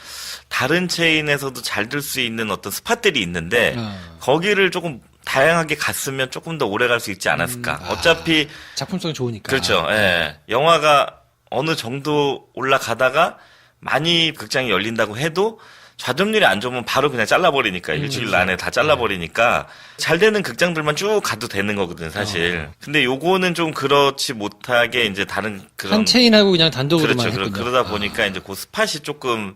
다른 체인에서도 잘 들 수 있는 어떤 스팟들이 있는데 거기를 조금 다양하게 갔으면 조금 더 오래 갈 수 있지 않았을까. 어차피 작품성이 좋으니까. 그렇죠. 예. 영화가 어느 정도 올라가다가 많이 극장이 열린다고 해도 좌점률이 안 좋으면 바로 그냥 잘라버리니까 일주일 안에 다 잘라버리니까 잘 되는 극장들만 쭉 가도 되는 거거든 사실. 근데 요거는 좀 그렇지 못하게 이제 다른 그런 한 체인하고 그냥 단독으로만 그렇죠. 했군요. 그러다 보니까 이제 그 스팟이 조금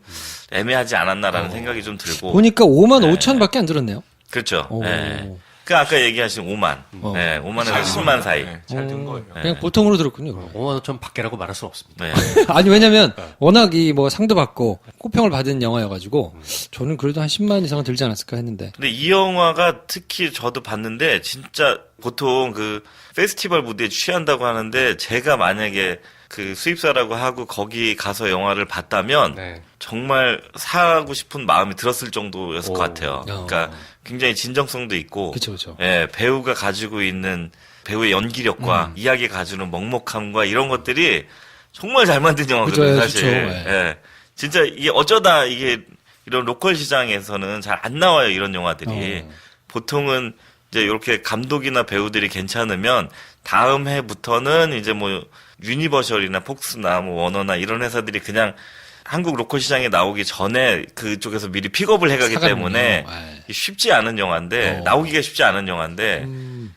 애매하지 않았나라는 생각이 좀 들고. 보니까 5만 5천밖에 안 들었네요. 그렇죠. 오. 예. 그 아까 얘기하신 5만. 예, 5만에서 10만 사이. 잘 든 거예요. 그냥 보통으로 들었군요. 그럼. 5만 5천 밖에라고 말할 수 없습니다. 네. 아니 왜냐면 워낙 이 뭐 상도 받고 호평을 받은 영화여가지고 저는 그래도 한 10만 이상은 들지 않았을까 했는데. 근데 이 영화가 특히 저도 봤는데 진짜 보통 그 페스티벌 무대에 취한다고 하는데 제가 만약에 그 수입사라고 하고 거기 가서 영화를 봤다면 네. 정말 사고 싶은 마음이 들었을 정도였을 것 같아요. 어. 그러니까 굉장히 진정성도 있고, 그쵸, 그쵸. 예, 배우가 가지고 있는 배우의 연기력과 이야기가 가지는 먹먹함과 이런 것들이 정말 잘 만든 영화거든요, 그죠, 사실. 좋죠. 예. 예, 진짜 이게 어쩌다 이게 이런 로컬 시장에서는 잘 안 나와요, 이런 영화들이. 보통은 이제 이렇게 감독이나 배우들이 괜찮으면 다음 해부터는 이제 뭐 유니버셜이나 폭스나 뭐 워너나 이런 회사들이 그냥 한국 로컬 시장에 나오기 전에 그쪽에서 미리 픽업을 해가기 사가는군요. 때문에 아이. 쉽지 않은 영화인데 나오기가 쉽지 않은 영화인데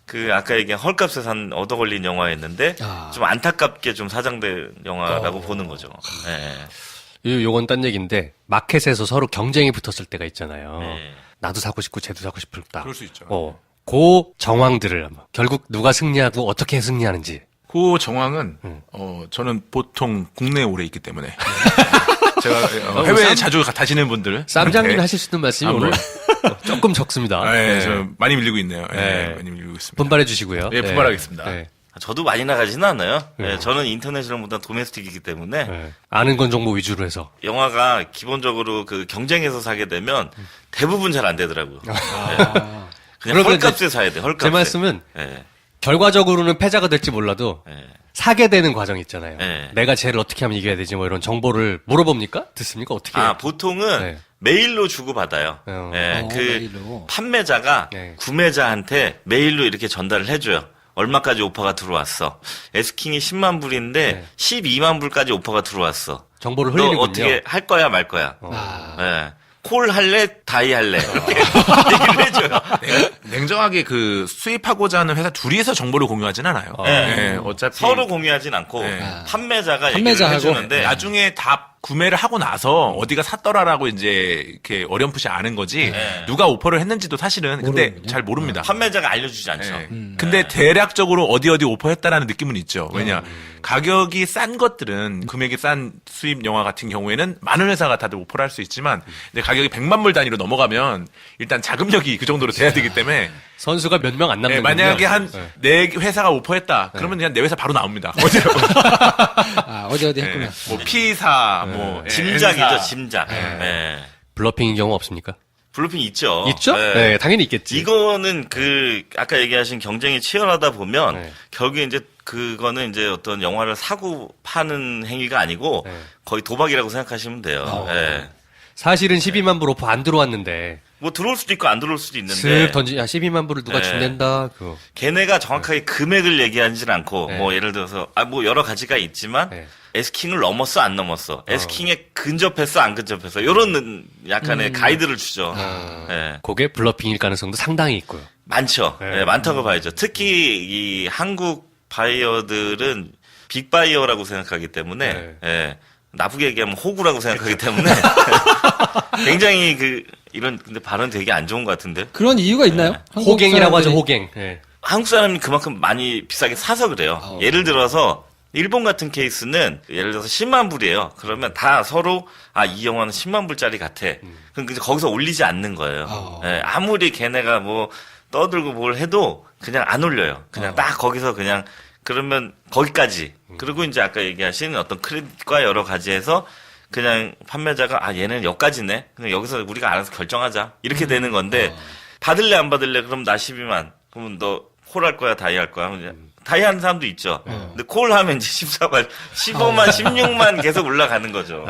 그 아까 얘기한 헐값에 산 얻어 걸린 영화였는데 좀 안타깝게 좀 사장된 영화라고 보는 거죠. 예. 요건 딴 얘기인데 마켓에서 서로 경쟁이 붙었을 때가 있잖아요. 네. 나도 사고 싶고 쟤도 사고 싶다. 그럴 수 있죠. 그 정황들을 결국 누가 승리하고 어떻게 승리하는지. 그 정황은 저는 보통 국내에 오래 있기 때문에 제가 해외에 자주 다니는 분들 쌈장님 하실 수 있는 말씀이 한번. 오늘 조금 적습니다. 네, 저 많이 밀리고 있네요. 네, 네. 많이 밀리고 있습니다. 분발해 주시고요. 예, 분발하겠습니다. 네. 저도 많이 나가지는 않아요. 예, 저는 인터내셔널보다 도메스틱이기 때문에 네. 아는 건 정보 위주로 해서. 영화가 기본적으로 그 경쟁에서 사게 되면 대부분 잘 안 되더라고요. 예. 그냥 그러면 헐값에 사야 돼. 헐값에. 제 말씀은 예. 결과적으로는 패자가 될지 몰라도 예. 사게 되는 과정 있잖아요. 네. 내가 쟤를 어떻게 하면 이겨야 되지 뭐 이런 정보를 물어봅니까? 듣습니까? 어떻게 해요? 보통은 네. 메일로 주고받아요. 예, 그 메일로. 판매자가 네. 구매자한테 메일로 이렇게 전달을 해줘요. 얼마까지 오퍼가 들어왔어. 에스킹이 10만 불인데 네. 12만 불까지 오퍼가 들어왔어. 정보를 너 흘리는군요. 어떻게 할 거야 말 거야. 아. 예. 콜 할래? 다이 할래? 이렇게 얘기를 해줘요. 냉정하게 그 수입하고자 하는 회사 둘이서 정보를 공유하진 않아요. 네. 네, 어차피 서로 공유하진 않고 네. 판매자가 판매자하고. 얘기를 해주는데 나중에 다 구매를 하고 나서 어디가 샀더라라고 이제 이렇게 어렴풋이 아는 거지 누가 오퍼를 했는지도 사실은 근데 모르는군요. 잘 모릅니다. 판매자가 알려주지 않죠. 근데 대략적으로 어디 오퍼했다라는 느낌은 있죠. 왜냐 가격이 싼 것들은 금액이 싼 수입 영화 같은 경우에는 많은 회사가 다들 오퍼를 할 수 있지만 근데 가격이 100만 불 단위로 넘어가면 일단 자금력이 그 정도로 돼야 되기 때문에 선수가 몇 명 안 네, 남는 만약에 한 네 회사가 오퍼했다. 그러면 그냥 내 회사 바로 나옵니다. 어디 했구나. 뭐 P사, 뭐 짐작이죠, N사. 짐작. 네. 블러핑인 경우 없습니까? 블루핑 있죠. 있죠? 네. 네, 당연히 있겠지. 이거는 아까 얘기하신 경쟁이 치열하다 보면 네. 결국에 이제 그거는 이제 어떤 영화를 사고 파는 행위가 아니고 네. 거의 도박이라고 생각하시면 돼요. 네. 사실은 12만 불 오퍼 안 들어왔는데 뭐 들어올 수도 있고 안 들어올 수도 있는데 슥 던지 12만 불을 누가 네. 준댄다. 그거. 걔네가 정확하게 금액을 얘기하지는 않고 네. 뭐 예를 들어서 뭐 여러 가지가 있지만 네. S킹을 넘었어 안 넘었어 S킹에 근접했어 안 근접했어 이런 약간의 가이드를 주죠. 네. 그게 블러핑일 가능성도 상당히 있고요. 많죠. 네. 네, 많다고 봐야죠. 특히 이 한국 바이어들은 빅바이어라고 생각하기 때문에 네. 예, 나쁘게 얘기하면 호구라고 생각하기 때문에 굉장히 근데 발언 되게 안 좋은 것 같은데 그런 이유가 있나요? 한국 호갱이라고 하죠, 사람들이- 호갱. 예. 한국 사람이 그만큼 많이 비싸게 사서 그래요. 예를 들어서 일본 같은 케이스는 예를 들어서 10만 불이에요. 그러면 다 서로 이 영화는 10만 불짜리 같아. 그럼 이제 거기서 올리지 않는 거예요. 예, 아무리 걔네가 뭐 떠들고 뭘 해도 그냥 안 올려요. 그냥 딱 거기서 그냥 그러면 거기까지. 그리고 이제 아까 얘기하신 어떤 크레딧과 여러 가지에서 그냥 판매자가 얘는 여기까지네. 그냥 여기서 우리가 알아서 결정하자. 이렇게 되는 건데 받을래 안 받을래? 그럼 나 12만. 그러면 너 콜 할 거야, 다이 할 거야? 그럼 이제 다이 하는 사람도 있죠. 근데 콜 하면 이제 14만, 15만, 16만 계속 올라가는 거죠.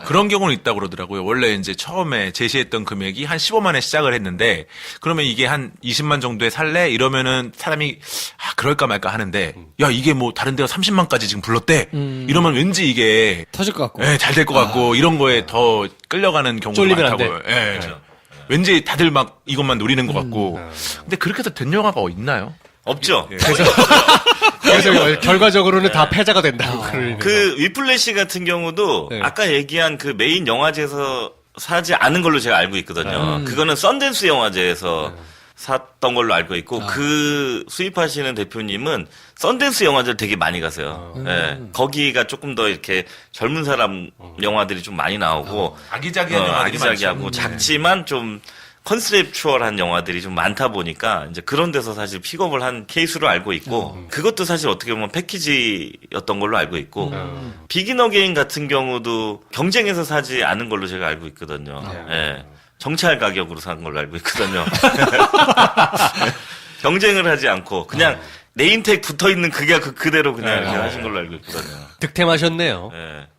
그런 경우는 있다고 그러더라고요. 원래 이제 처음에 제시했던 금액이 한 15만에 시작을 했는데 그러면 이게 한 20만 정도에 살래? 이러면은 사람이 그럴까 말까 하는데 야 이게 뭐 다른 데가 30만까지 지금 불렀대. 이러면 왠지 이게 터질 것 같고. 잘 될 것 같고 이런 거에 더 끌려가는 경우가 쫄리면 안 많다고요. 예. 왠지 다들 막 이것만 노리는 것 같고. 근데 그렇게 해서 된 영화가 있나요? 없죠. 그래서 결과적으로는 다 패자가 된다고. 그러는 그 위플래시 같은 경우도 네. 아까 얘기한 그 메인 영화제에서 사지 않은 걸로 제가 알고 있거든요. 그거는 썬댄스 영화제에서 샀던 걸로 알고 있고 그 수입하시는 대표님은 썬댄스 영화제를 되게 많이 가세요. 예. 거기가 조금 더 이렇게 젊은 사람 영화들이 좀 많이 나오고 아기자기한 영화들이 아기자기하고 많죠. 작지만 좀 컨셉추얼한 영화들이 좀 많다 보니까 이제 그런 데서 사실 픽업을 한 케이스로 알고 있고 그것도 사실 어떻게 보면 패키지였던 걸로 알고 있고 비긴 어게인 같은 경우도 경쟁에서 사지 않은 걸로 제가 알고 있거든요. 예. 정찰 가격으로 산 걸로 알고 있거든요. 경쟁을 하지 않고 그냥 네임택 붙어 있는 그게 그대로 그냥 이렇게 하신 걸로 알고 있거든요. 득템하셨네요. 예.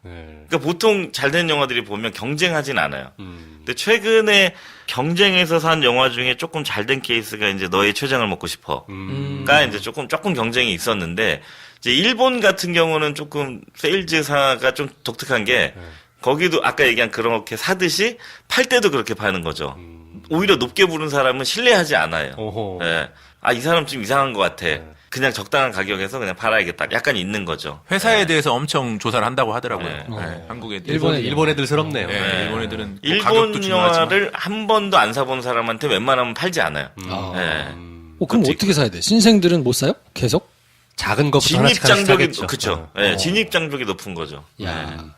네. 그러니까 보통 잘된 영화들이 보면 경쟁하진 않아요. 근데 최근에 경쟁에서 산 영화 중에 조금 잘된 케이스가 이제 너의 췌장을 먹고 싶어가 이제 조금 경쟁이 있었는데 이제 일본 같은 경우는 조금 세일즈사가 좀 독특한 게 거기도 아까 얘기한 그렇게 사듯이 팔 때도 그렇게 파는 거죠. 오히려 높게 부른 사람은 신뢰하지 않아요. 오호. 예. 이 사람 좀 이상한 것 같아. 그냥 적당한 가격에서 그냥 팔아야겠다. 약간 있는 거죠. 회사에 대해서 엄청 조사를 한다고 하더라고요. 네. 한국에 일본 애들스럽네요. 일본 애들은 뭐 가격도 일본 중요하지만 영화를 한 번도 안 사본 사람한테 웬만하면 팔지 않아요. 예. 그럼 어떻게 사야 돼? 신생들은 못 사요? 계속? 작은 것부터 진입 하나씩 하나씩 장벽이 하겠죠. 그쵸. 예, 진입 장벽이 높은 거죠.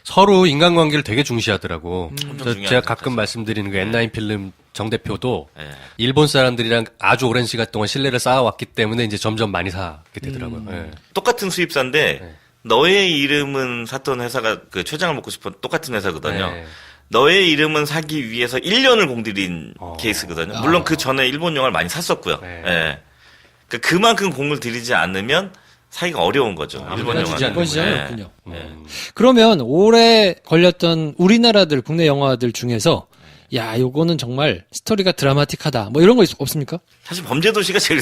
서로 인간관계를 되게 중시하더라고. 중요하죠, 제가 가끔 사실. 말씀드리는 그 N9 필름 정 대표도 예. 일본 사람들이랑 아주 오랜 시간 동안 신뢰를 쌓아왔기 때문에 이제 점점 많이 사게 되더라고요. 예. 똑같은 수입사인데 너의 이름은 샀던 회사가 그 최장을 먹고 싶은 똑같은 회사거든요. 네. 너의 이름은 사기 위해서 1년을 공들인 케이스거든요. 물론 그 전에 일본 영화를 많이 샀었고요. 네. 예. 그러니까 그만큼 공을 들이지 않으면 사기가 어려운 거죠. 일본 주지 영화는. 않는 이번 시장은 예. 없군요. 그러면 올해 걸렸던 우리나라들 국내 영화들 중에서 야 요거는 정말 스토리가 드라마틱하다 뭐 이런 거 없습니까? 사실 범죄도시가 제일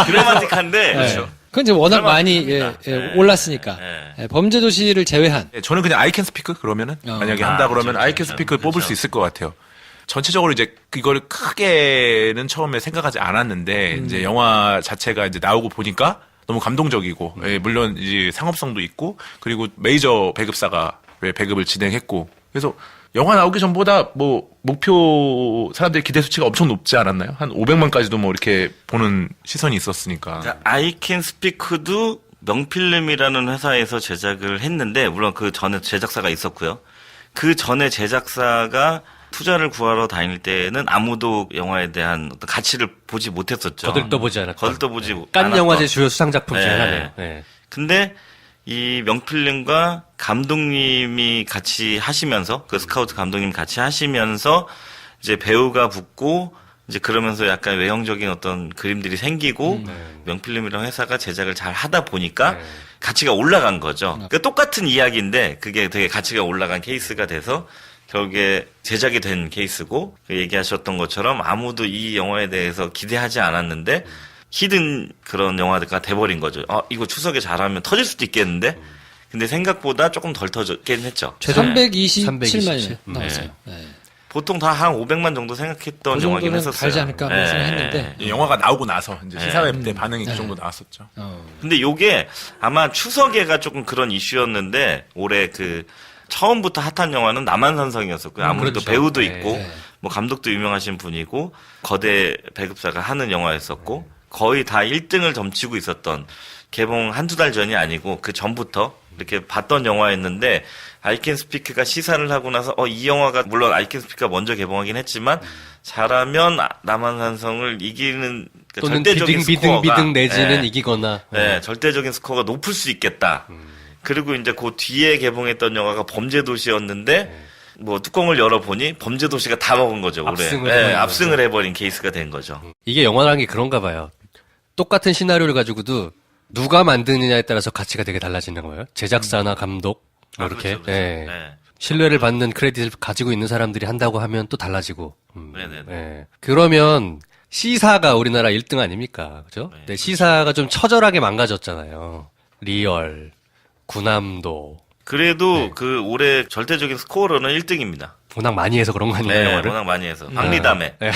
드라마틱한데 그렇죠. 그건 이제 워낙 많이 드라마틱합니다. 올랐으니까 예. 예, 범죄도시를 제외한 저는 그냥 아이캔 스피크 그러면은 만약에 한다 그러면 아이캔 스피크를 뽑을 수 있을 것 같아요. 전체적으로 이제 이걸 크게는 처음에 생각하지 않았는데 이제 영화 자체가 이제 나오고 보니까 너무 감동적이고 물론 이제 상업성도 있고 그리고 메이저 배급사가 배급을 진행했고 그래서 영화 나오기 전보다 뭐 목표 사람들의 기대 수치가 엄청 높지 않았나요? 한 500만까지도 뭐 이렇게 보는 시선이 있었으니까. I Can Speak도 명필름이라는 회사에서 제작을 했는데 물론 그 전에 제작사가 있었고요. 그 전에 제작사가 투자를 구하러 다닐 때는 아무도 영화에 대한 어떤 가치를 보지 못했었죠. 거들떠보지 않았다. 거들떠보지 깐 않았던. 영화제 주요 수상작품 중에 네. 하나예요. 네. 근데 이 명필름과 감독님이 같이 하시면서 그 스카우트 감독님 같이 하시면서 이제 배우가 붙고 이제 그러면서 약간 외형적인 어떤 그림들이 생기고 명필름이라는 회사가 제작을 잘 하다 보니까 가치가 올라간 거죠. 그러니까 똑같은 이야기인데 그게 되게 가치가 올라간 케이스가 돼서 결국에 제작이 된 케이스고 그 얘기하셨던 것처럼 아무도 이 영화에 대해서 기대하지 않았는데 히든 그런 영화가 돼버린 거죠. 이거 추석에 잘하면 터질 수도 있겠는데 근데 생각보다 조금 덜 터졌긴 했죠. 327만이 나왔어요. 네. 보통 다 한 500만 정도 생각했던 그 영화긴 정도는 했었어요. 달지 않을까 네. 생각했는데 이 영화가 나오고 나서 이제 시사회 때 반응이 그 정도 나왔었죠. 근데 요게 아마 추석에가 조금 그런 이슈였는데 올해 그 처음부터 핫한 영화는 남한산성이었었고요. 아무래도 그렇죠. 배우도 네. 있고 뭐 감독도 유명하신 분이고 거대 배급사가 하는 영화였었고 거의 다 1등을 점치고 있었던 개봉 한두 달 전이 아니고 그 전부터 이렇게 봤던 영화였는데 I Can Speak가 시사를 하고 나서 이 영화가 물론 I Can Speak가 먼저 개봉하긴 했지만 잘하면 남한산성을 이기는 그러니까 또는 절대적인 스코어가 비등 내지는 예. 이기거나. 네, 절대적인 스코어가 높을 수 있겠다. 그리고 이제 그 뒤에 개봉했던 영화가 범죄도시였는데 뭐 뚜껑을 열어보니 범죄도시가 다 먹은 거죠. 올해. 압승을 네, 해버린 압승을 해버린 케이스가 된 거죠. 이게 영화라는 게 그런가 봐요. 똑같은 시나리오를 가지고도 누가 만드느냐에 따라서 가치가 되게 달라지는 거예요. 제작사나 감독 뭐 이렇게 그렇죠, 그렇죠. 예. 네. 신뢰를 받는 크레딧을 가지고 있는 사람들이 한다고 하면 또 달라지고. 네네네. 예. 그러면 시사가 우리나라 1등 아닙니까? 그죠? 네, 근데 시사가 좀 처절하게 망가졌잖아요. 리얼, 구남도. 그래도 그 올해 절대적인 스코어로는 1등입니다. 워낙 많이 해서 그런 거 아니에요, 네, 영화를? 워낙 많이 해서. 박리담에. 네.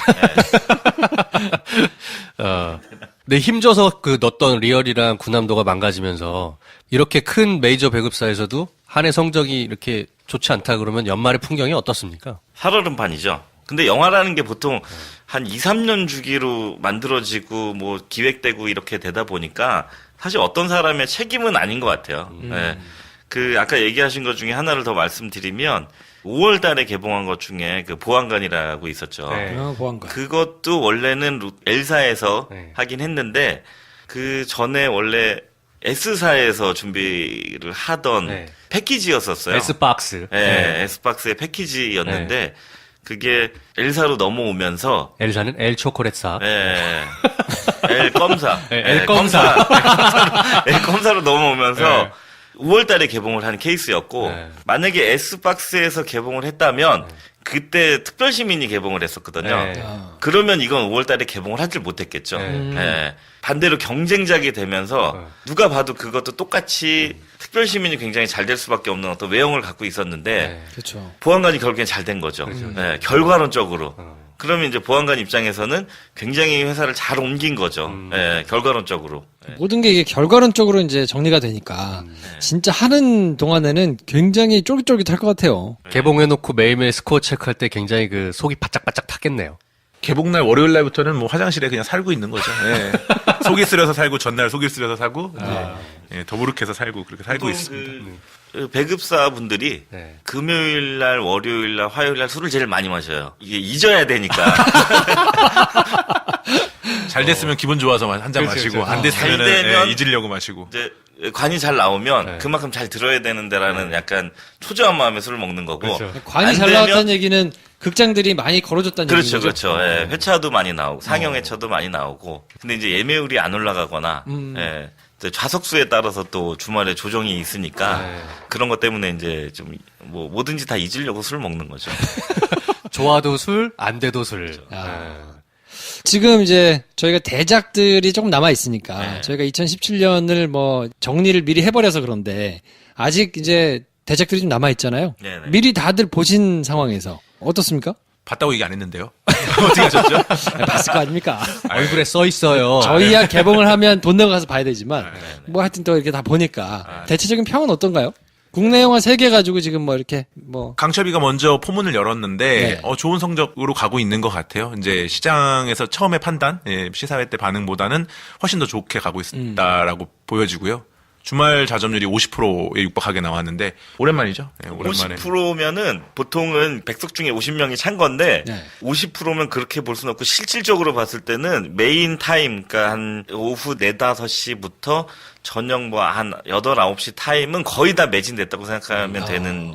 근데 힘줘서 그 넣었던 리얼이랑 구남도가 망가지면서 이렇게 큰 메이저 배급사에서도 한 해 성적이 이렇게 좋지 않다 그러면 연말의 풍경이 어떻습니까? 살얼음판이죠. 근데 영화라는 게 보통 한 2, 3년 주기로 만들어지고 뭐 기획되고 이렇게 되다 보니까 사실 어떤 사람의 책임은 아닌 것 같아요. 네. 그 아까 얘기하신 것 중에 하나를 더 말씀드리면 5월 달에 개봉한 것 중에 그 보안관이라고 있었죠. 네. 보안관. 그것도 원래는 엘사에서 네. 하긴 했는데 그 전에 원래 S사에서 준비를 하던 네. 패키지였었어요. S박스. 네, S박스의 패키지였는데 그게 엘사로 넘어오면서 L사는 L 초콜릿사. 예. L 껌사. 네, L 껌사. L 껌사로 넘어오면서 5월 달에 개봉을 한 케이스였고 네. 만약에 S박스에서 개봉을 했다면 그때 특별시민이 개봉을 했었거든요. 네. 그러면 이건 5월 달에 개봉을 하질 못했겠죠. 네. 예. 반대로 경쟁작이 되면서 누가 봐도 그것도 똑같이 특별시민이 굉장히 잘 될 수밖에 없는 어떤 외형을 갖고 있었는데 네. 그렇죠. 보안관이 결국엔 잘 된 거죠. 예, 결과론적으로. 그러면 이제 보안관 입장에서는 굉장히 회사를 잘 옮긴 거죠. 예, 결과론적으로. 예. 모든 게 이게 결과론적으로 이제 정리가 되니까 진짜 하는 동안에는 굉장히 쫄깃쫄깃할 것 같아요. 개봉해놓고 매일매일 스코어 체크할 때 굉장히 그 속이 바짝바짝 타겠네요. 개봉날 월요일 날부터는 뭐 화장실에 그냥 살고 있는 거죠. 예. 속이 쓰려서 살고 전날 속이 쓰려서 사고 예, 더부룩해서 살고 그렇게 살고 보통 있습니다. 그 배급사 분들이 네. 금요일 날, 월요일 날, 화요일 날 술을 제일 많이 마셔요. 이게 잊어야 되니까. 잘 됐으면 기분 좋아서 한 잔 그렇죠, 마시고 그렇죠. 안 됐으면 잘 되면 잊으려고 마시고. 이제 관이 잘 나오면 네. 그만큼 잘 들어야 되는데라는 약간 초조한 마음에 술을 먹는 거고. 그렇죠. 관이 안 잘 되면- 나왔다는 얘기는 극장들이 많이 걸어줬다는 그렇죠, 얘기죠. 그렇죠. 예, 회차도 많이 나오고 상영 회차도 많이 나오고. 근데 이제 예매율이 안 올라가거나 예, 또 좌석수에 따라서 또 주말에 조정이 있으니까 네. 그런 것 때문에 이제 좀 뭐 뭐든지 다 잊으려고 술 먹는 거죠. 좋아도 술, 안 돼도 술. 지금 이제 저희가 대작들이 조금 남아 있으니까 네. 저희가 2017년을 뭐 정리를 미리 해버려서 그런데 아직 이제 대작들이 좀 남아 있잖아요. 네네. 미리 다들 보신 상황에서 어떻습니까? 봤다고 얘기 안 했는데요. 어떻게 하셨죠? 봤을 거 아닙니까? 얼굴에 써 있어요. 저희야 개봉을 하면 돈 내고 가서 봐야 되지만 뭐 하여튼 또 이렇게 다 보니까 대체적인 평은 어떤가요? 국내 영화 3개 가지고 지금 뭐 이렇게 뭐 강철비가 먼저 포문을 열었는데 네. 좋은 성적으로 가고 있는 것 같아요. 이제 시장에서 처음에 판단, 시사회 때 반응보다는 훨씬 더 좋게 가고 있다라고 보여지고요. 주말 자점률이 50%에 육박하게 나왔는데 오랜만이죠. 네, 오랜만에. 50%면은 보통은 100석 중에 50명이 찬 건데 네. 50%면 그렇게 볼 수는 없고 실질적으로 봤을 때는 메인 타임 그러니까 한 오후 4, 5시부터 저녁 뭐 한 8, 9시 타임은 거의 다 매진됐다고 생각하면 되는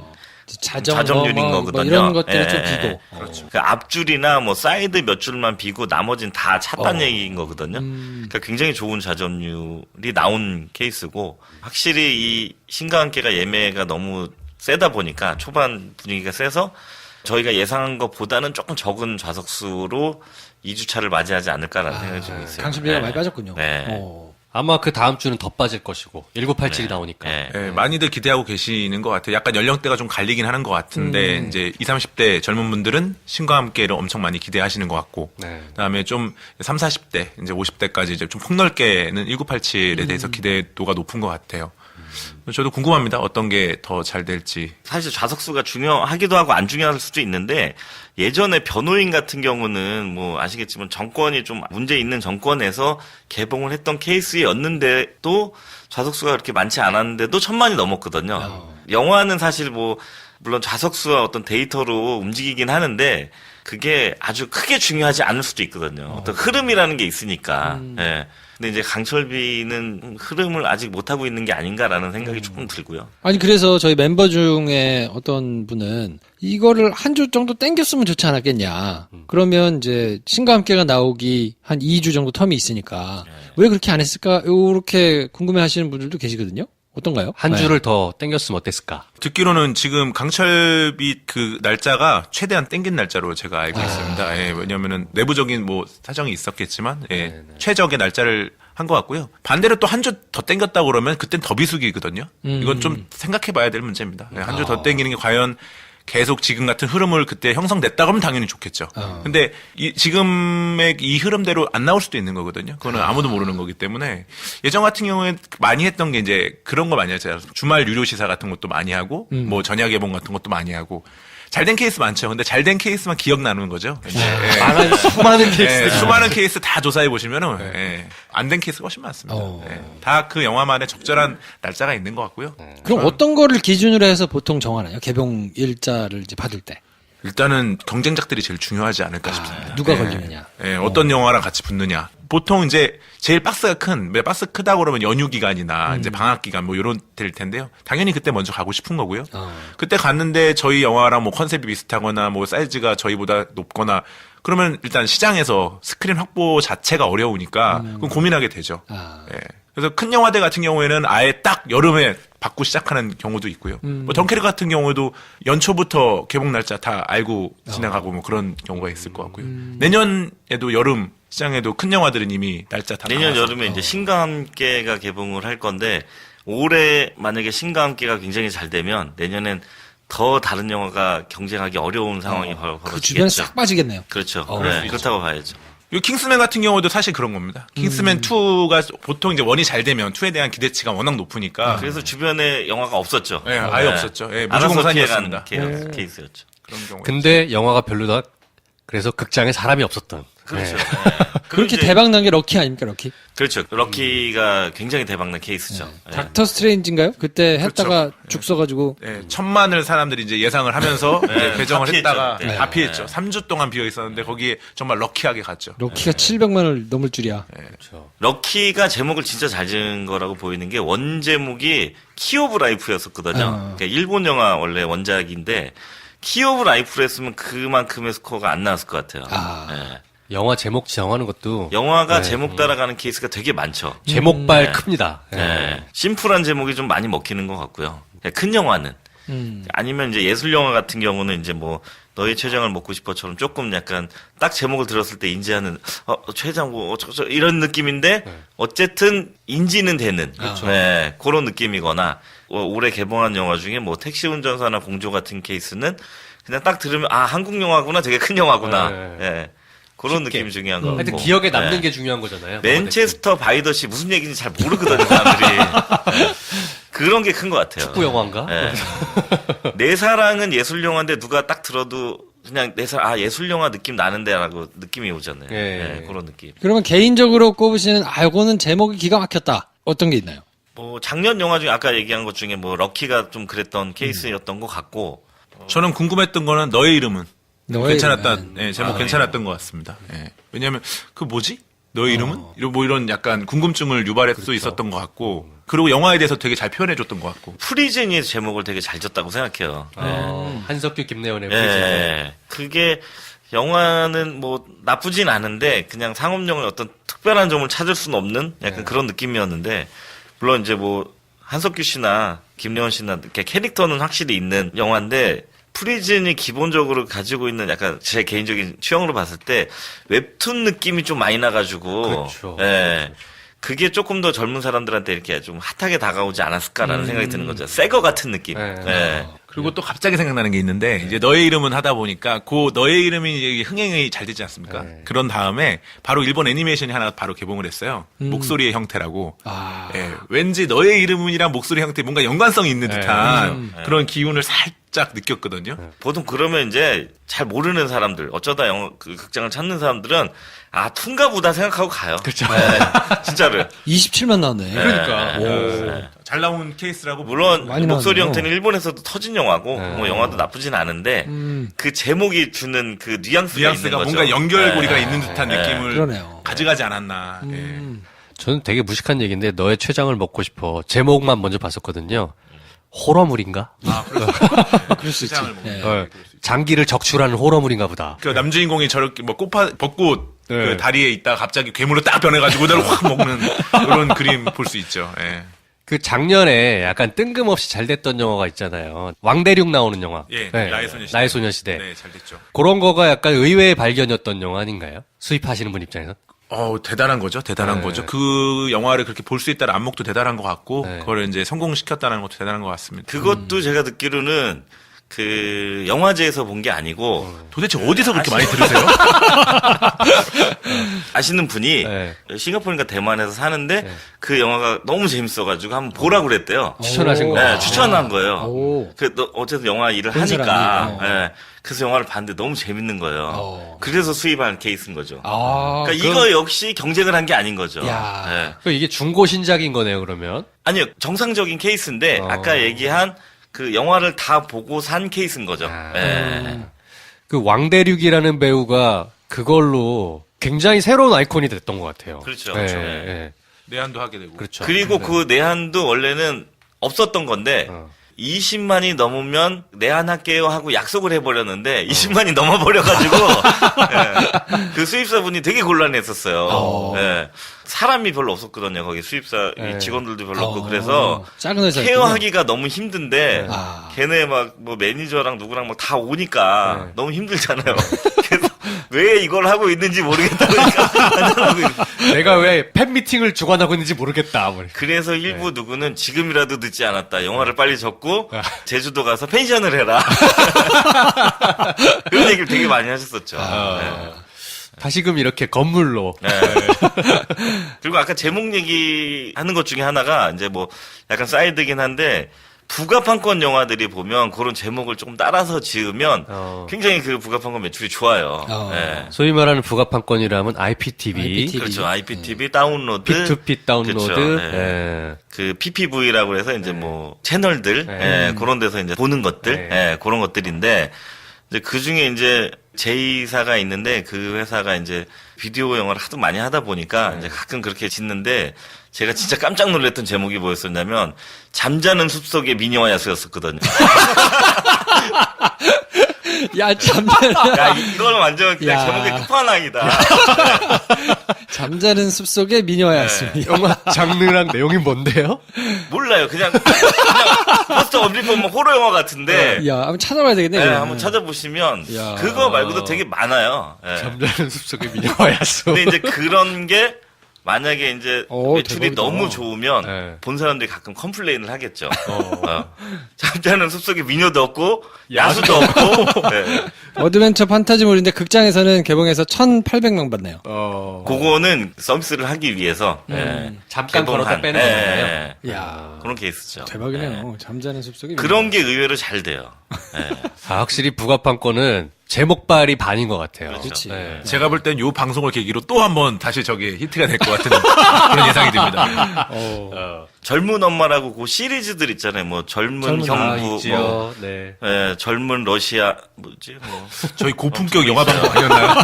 자점률인 거거든요. 뭐 이런 것들이 예, 좀 예, 비고. 그렇죠. 그 앞줄이나 뭐 사이드 몇 줄만 비고 나머지는 다 찼다는 얘기인 거거든요. 그러니까 굉장히 좋은 자점률이 나온 케이스고 확실히 이 신과 함께가 예매가 너무 세다 보니까 초반 분위기가 세서 저희가 예상한 것보다는 조금 적은 좌석수로 2주차를 맞이하지 않을까라는 생각이 좀 있어요. 강철비가 네. 많이 빠졌군요. 네. 아마 그 다음 주는 더 빠질 것이고 1987이 나오니까. 네. 많이들 기대하고 계시는 것 같아요. 약간 연령대가 좀 갈리긴 하는 것 같은데 이제 20, 30대 젊은 분들은 신과 함께를 엄청 많이 기대하시는 것 같고 네. 그다음에 좀 30, 40대 이제 50대까지 이제 좀 폭넓게는 1987에 대해서 기대도가 높은 것 같아요. 저도 궁금합니다. 어떤 게 더 잘 될지. 사실 좌석수가 중요하기도 하고 안 중요할 수도 있는데 예전에 변호인 같은 경우는 뭐 아시겠지만 정권이 좀 문제 있는 정권에서 개봉을 했던 케이스였는데도 좌석수가 그렇게 많지 않았는데도 1000만이 넘었거든요. 영화는 사실 뭐 물론 좌석수와 어떤 데이터로 움직이긴 하는데 그게 아주 크게 중요하지 않을 수도 있거든요. 어떤 흐름이라는 게 있으니까. 예. 근데 이제 강철비는 흐름을 아직 못하고 있는 게 아닌가라는 생각이 조금 들고요. 아니 그래서 저희 멤버 중에 어떤 분은 이거를 한 주 정도 땡겼으면 좋지 않았겠냐. 그러면 이제 신과 함께가 나오기 한 2주 정도 텀이 있으니까 왜 그렇게 안 했을까? 이렇게 궁금해하시는 분들도 계시거든요. 어떤가요? 한 네. 주를 더 땡겼으면 어땠을까? 듣기로는 지금 강철비 그 날짜가 최대한 땡긴 날짜로 제가 알고 있습니다. 예, 왜냐면은 내부적인 뭐 사정이 있었겠지만, 최적의 날짜를 한 것 같고요. 반대로 또 한 주 더 땡겼다고 그러면 그땐 더 비수기거든요. 이건 좀 생각해 봐야 될 문제입니다. 한 주 더 땡기는 게 과연 계속 지금 같은 흐름을 그때 형성됐다 그러면 당연히 좋겠죠. 근데 지금의 이 흐름대로 안 나올 수도 있는 거거든요. 그거는 아무도 모르는 거기 때문에 예전 같은 경우에 많이 했던 게 이제 그런 거 많이 했잖아요. 주말 유료 시사 같은 것도 많이 하고 뭐 전야 개봉 같은 것도 많이 하고 잘된 케이스 많죠. 근데 잘된 케이스만 기억나는 거죠. 망한 수많은 케이스들. 수많은 케이스 다 조사해 보시면은 안 된 케이스가 훨씬 많습니다. 다 그 영화만의 적절한 날짜가 있는 것 같고요. 그럼 어떤 거를 기준으로 해서 보통 정하나요? 개봉 일자를 이제 받을 때. 일단은 경쟁작들이 제일 중요하지 않을까 싶습니다. 누가 걸리느냐. 어떤 영화랑 같이 붙느냐. 보통 이제 제일 박스가 박스 크다고 그러면 연휴 기간이나 이제 방학 기간 뭐 요런 될 텐데요. 당연히 그때 먼저 가고 싶은 거고요. 그때 갔는데 저희 영화랑 뭐 컨셉이 비슷하거나 뭐 사이즈가 저희보다 높거나 그러면 일단 시장에서 스크린 확보 자체가 어려우니까 그건 고민하게 되죠. 그래서 큰 영화대 같은 경우에는 아예 딱 여름에 받고 시작하는 경우도 있고요. 뭐 덩케르 같은 경우에도 연초부터 개봉 날짜 다 알고 지나가고 뭐 그런 경우가 있을 것 같고요. 내년에도 여름 시장에도 큰 영화들은 이미 날짜 다 내년 나와서. 여름에 이제 신과 함께가 개봉을 할 건데 올해 만약에 신과 함께가 굉장히 잘 되면 내년엔 더 다른 영화가 경쟁하기 어려운 상황이 그 주변에 벌어지겠죠. 싹 빠지겠네요. 그렇죠. 그럴 수 네, 그렇다고 봐야죠. 이 킹스맨 같은 경우도 사실 그런 겁니다. 킹스맨 2가 보통 이제 1이 잘 되면 2에 대한 기대치가 워낙 높으니까 그래서 주변에 영화가 없었죠. 아예 없었죠. 알아서 무주공산이었습니다. 피해가는 케이스였죠. 그런 경우. 근데 영화가 별로다. 그래서 극장에 사람이 없었던. 그렇죠. 네. 그렇게 이제- 대박 난 게 럭키 아닙니까, 럭키? 그렇죠. 럭키가 굉장히 대박난 케이스죠. 네. 닥터 스트레인지인가요? 그때 했다가 죽 써가지고. 1000만을 사람들이 이제 예상을 하면서 이제 배정을 다 했다가 피했죠. 다 피했죠. 3주 동안 비어 있었는데 거기에 정말 럭키하게 갔죠. 럭키가 700만을 넘을 줄이야. 럭키가 제목을 진짜 잘 지은 거라고 보이는 게 원 제목이 키 오브 라이프였었거든요. 그러니까 일본 영화 원래 원작인데 키 오브 라이프를 했으면 그만큼의 스코어가 안 나왔을 것 같아요. 네. 영화 제목 정하는 것도 영화가 제목 따라가는 케이스가 되게 많죠. 제목발 큽니다. 네. 심플한 제목이 좀 많이 먹히는 것 같고요. 큰 영화는 아니면 이제 예술 영화 같은 경우는 이제 뭐 너의 췌장을 먹고 싶어처럼 조금 약간 딱 제목을 들었을 때 인지하는 췌장 뭐 어쩌고 이런 느낌인데 어쨌든 인지는 되는 네, 그런 느낌이거나 올해 개봉한 영화 중에 뭐 택시 운전사나 공조 같은 케이스는 그냥 딱 들으면 아 한국 영화구나 되게 큰 영화구나 네. 그런 쉽게. 느낌이 중요한 거고 하여튼 기억에 남는 네. 게 중요한 거잖아요. 맨체스터 바이더시 무슨 얘기인지 잘 모르거든요 사람들이. 네. 그런 게 큰 것 같아요. 축구 영화인가? 예. 내 사랑은 예술 영화인데 누가 딱 들어도 그냥 내 사랑 예술 영화 느낌 나는데라고 느낌이 오잖아요. 예. 예, 그런 느낌. 그러면 개인적으로 꼽으시는 이거는 제목이 기가 막혔다. 어떤 게 있나요? 뭐 작년 영화 중에 아까 얘기한 것 중에 뭐 럭키가 좀 그랬던 케이스였던 것 같고 저는 궁금했던 거는 너의 이름은 너의 괜찮았다. 이름은. 예, 제목 괜찮았던 것 같습니다. 예. 왜냐하면 그 뭐지? 너의 이름은? 이런 약간 궁금증을 유발할 수 있었던 것 같고 그리고 영화에 대해서 되게 잘 표현해줬던 것 같고 프리즌이 제목을 되게 잘 졌다고 생각해요. 한석규 김래원의 예. 예. 그게 영화는 뭐 나쁘진 않은데 그냥 상업용의 어떤 특별한 점을 찾을 수는 없는 약간 그런 느낌이었는데 물론 이제 뭐 한석규 씨나 김래원 씨나 이렇게 캐릭터는 확실히 있는 영화인데 프리즌이 기본적으로 가지고 있는 약간 제 개인적인 취향으로 봤을 때 웹툰 느낌이 좀 많이 나가지고 그렇죠. 예. 그게 조금 더 젊은 사람들한테 이렇게 좀 핫하게 다가오지 않았을까라는 생각이 드는 거죠. 새거 같은 느낌. 네. 예. 그리고 또 갑자기 생각나는 게 있는데 이제 너의 이름은 하다 보니까 그 너의 이름이 이제 흥행이 잘 되지 않습니까? 네. 그런 다음에 바로 일본 애니메이션이 하나 바로 개봉을 했어요. 목소리의 형태라고. 아. 예, 왠지 너의 이름이랑 목소리 형태 뭔가 연관성이 있는 듯한 그런 기운을 살짝 느꼈거든요. 보통 그러면 이제 잘 모르는 사람들, 어쩌다 그 극장을 찾는 사람들은 툰가 보다 생각하고 가요. 그렇죠. 진짜로. 27만 나왔네. 그러니까 잘 나온 케이스라고 물론 많이 목소리 나왔네요. 형태는 일본에서도 터진 영화고 뭐 영화도 나쁘진 않은데 그 제목이 주는 그 뉘앙스가 있는 뉘앙스가 거죠. 뭔가 연결고리가 있는 듯한 느낌을 그러네요. 가져가지 않았나. 저는 되게 무식한 얘기인데 너의 췌장을 먹고 싶어 제목만 먼저 봤었거든요. 호러물인가? 그럴 수 있지. 예. 장기를 적출하는 호러물인가 보다. 그 남주인공이 저렇게 뭐 벚꽃 네. 그 다리에 있다 갑자기 괴물로 딱 변해가지고 그걸 확 먹는 그런 그림 볼 수 있죠. 예. 그 작년에 약간 뜬금없이 잘 됐던 영화가 있잖아요. 왕대륙 나오는 영화. 예, 네. 나의 소녀시대. 나의 소녀시대. 네, 잘 됐죠. 그런 거가 약간 의외의 발견이었던 영화 아닌가요? 수입하시는 분 입장에서. 대단한 거죠. 대단한 네. 거죠. 그 영화를 그렇게 볼 수 있다는 안목도 대단한 것 같고, 네. 그걸 이제 성공시켰다는 것도 대단한 것 같습니다. 그것도 제가 듣기로는 그 영화제에서 본 게 아니고 도대체 어디서 그렇게 많이 들으세요? 아시는 분이 네. 싱가포르인가 대만에서 사는데 그 영화가 너무 재밌어가지고 한번 보라고 그랬대요. 추천하신 오. 거. 네, 추천한 거예요. 오. 어쨌든 영화 일을 본 하니까. 사람이, 예. 그래서 영화를 봤는데 너무 재밌는 거예요. 그래서 수입한 케이스인 거죠. 그러니까 이거 역시 경쟁을 한 게 아닌 거죠. 야. 예. 그럼 이게 중고 신작인 거네요, 그러면. 아니요, 정상적인 케이스인데 아까 얘기한 그 영화를 다 보고 산 케이스인 거죠. 예. 그 왕대륙이라는 배우가 그걸로 굉장히 새로운 아이콘이 됐던 것 같아요. 그렇죠. 예, 그렇죠. 예. 내한도 하게 되고. 그렇죠. 그리고 그 내한도 원래는 없었던 건데 20만이 넘으면 내한할게요 하고 약속을 해버렸는데 20만이 넘어버려가지고 예. 그 수입사분이 되게 곤란했었어요. 예. 사람이 별로 없었거든요. 거기 수입사 네. 직원들도 별로 없고 그래서 작은 회사 케어하기가 너무 힘든데 아. 걔네 막 뭐 매니저랑 누구랑 막 다 오니까 네. 너무 힘들잖아요. 그래서 왜 이걸 하고 있는지 모르겠다 그러니까 한잔하고 내가 왜 팬미팅을 주관하고 있는지 모르겠다. 뭐. 그래서 일부 누구는 지금이라도 늦지 않았다. 영화를 빨리 접고 아. 제주도 가서 펜션을 해라. 그런 얘기를 되게 많이 하셨었죠. 네. 다시금 이렇게 건물로. 네. 그리고 아까 제목 얘기하는 것 중에 하나가 이제 뭐 약간 사이드긴 한데 부가판권 영화들이 보면 그런 제목을 조금 따라서 지으면 굉장히 그 부가판권 매출이 좋아요. 네. 소위 말하는 부가판권이라면 IPTV, IPTV. 그렇죠. IPTV 다운로드, P2P 다운로드, 그렇죠. 네. 예. 그 PPV라고 해서 이제 뭐 채널들 네. 예, 그런 데서 이제 보는 것들 네. 예, 그런 것들인데 이제 그 중에 이제 제이사가 있는데 그 회사가 이제 비디오 영화를 하도 많이 하다 보니까 이제 가끔 그렇게 짓는데 제가 진짜 깜짝 놀랐던 제목이 뭐였었냐면 잠자는 숲속의 미녀와 야수였었거든요. 야, 잠자는, 야 이건 완전 그냥 야. 제목의 끝판왕이다. 잠자는 숲속의 미녀였습니다. 영화 장르랑 내용이 뭔데요? 몰라요. 그냥 포스터 엄리 보면 호러 영화 같은데 야, 한번 찾아봐야 되겠네. 네, 그러면. 한번 찾아보시면 야. 그거 말고도 되게 많아요. 예. 잠자는 숲속의 미녀와 야수. 근데 이제 그런 게 만약에 이제 오, 매출이 대박이다. 너무 좋으면 네. 본 사람들이 가끔 컴플레인을 하겠죠. 잠자는 숲속에 미녀도 없고 야수도 없고. 네. 어드벤처 판타지물인데 극장에서는 개봉해서 1,800명 받네요. 그거는 서비스를 하기 위해서 잠깐 걸었다 개봉한, 빼는 거잖아요. 야 그런 케이스죠. 대박이네요. 잠자는 숲속에 그런 게 의외로 잘 돼요. 확실히 북아판권은 제목발이 반인 것 같아요. 그렇지. 네. 제가 볼 땐 요 방송을 계기로 또 한 번 다시 저게 히트가 될 것 같은 그런 예상이 듭니다. 젊은 엄마라고 그 시리즈들 있잖아요. 뭐 젊은 형부, 있지요. 뭐 네. 젊은 러시아 뭐지? 뭐 저희 고품격 영화 방송 아니었나요?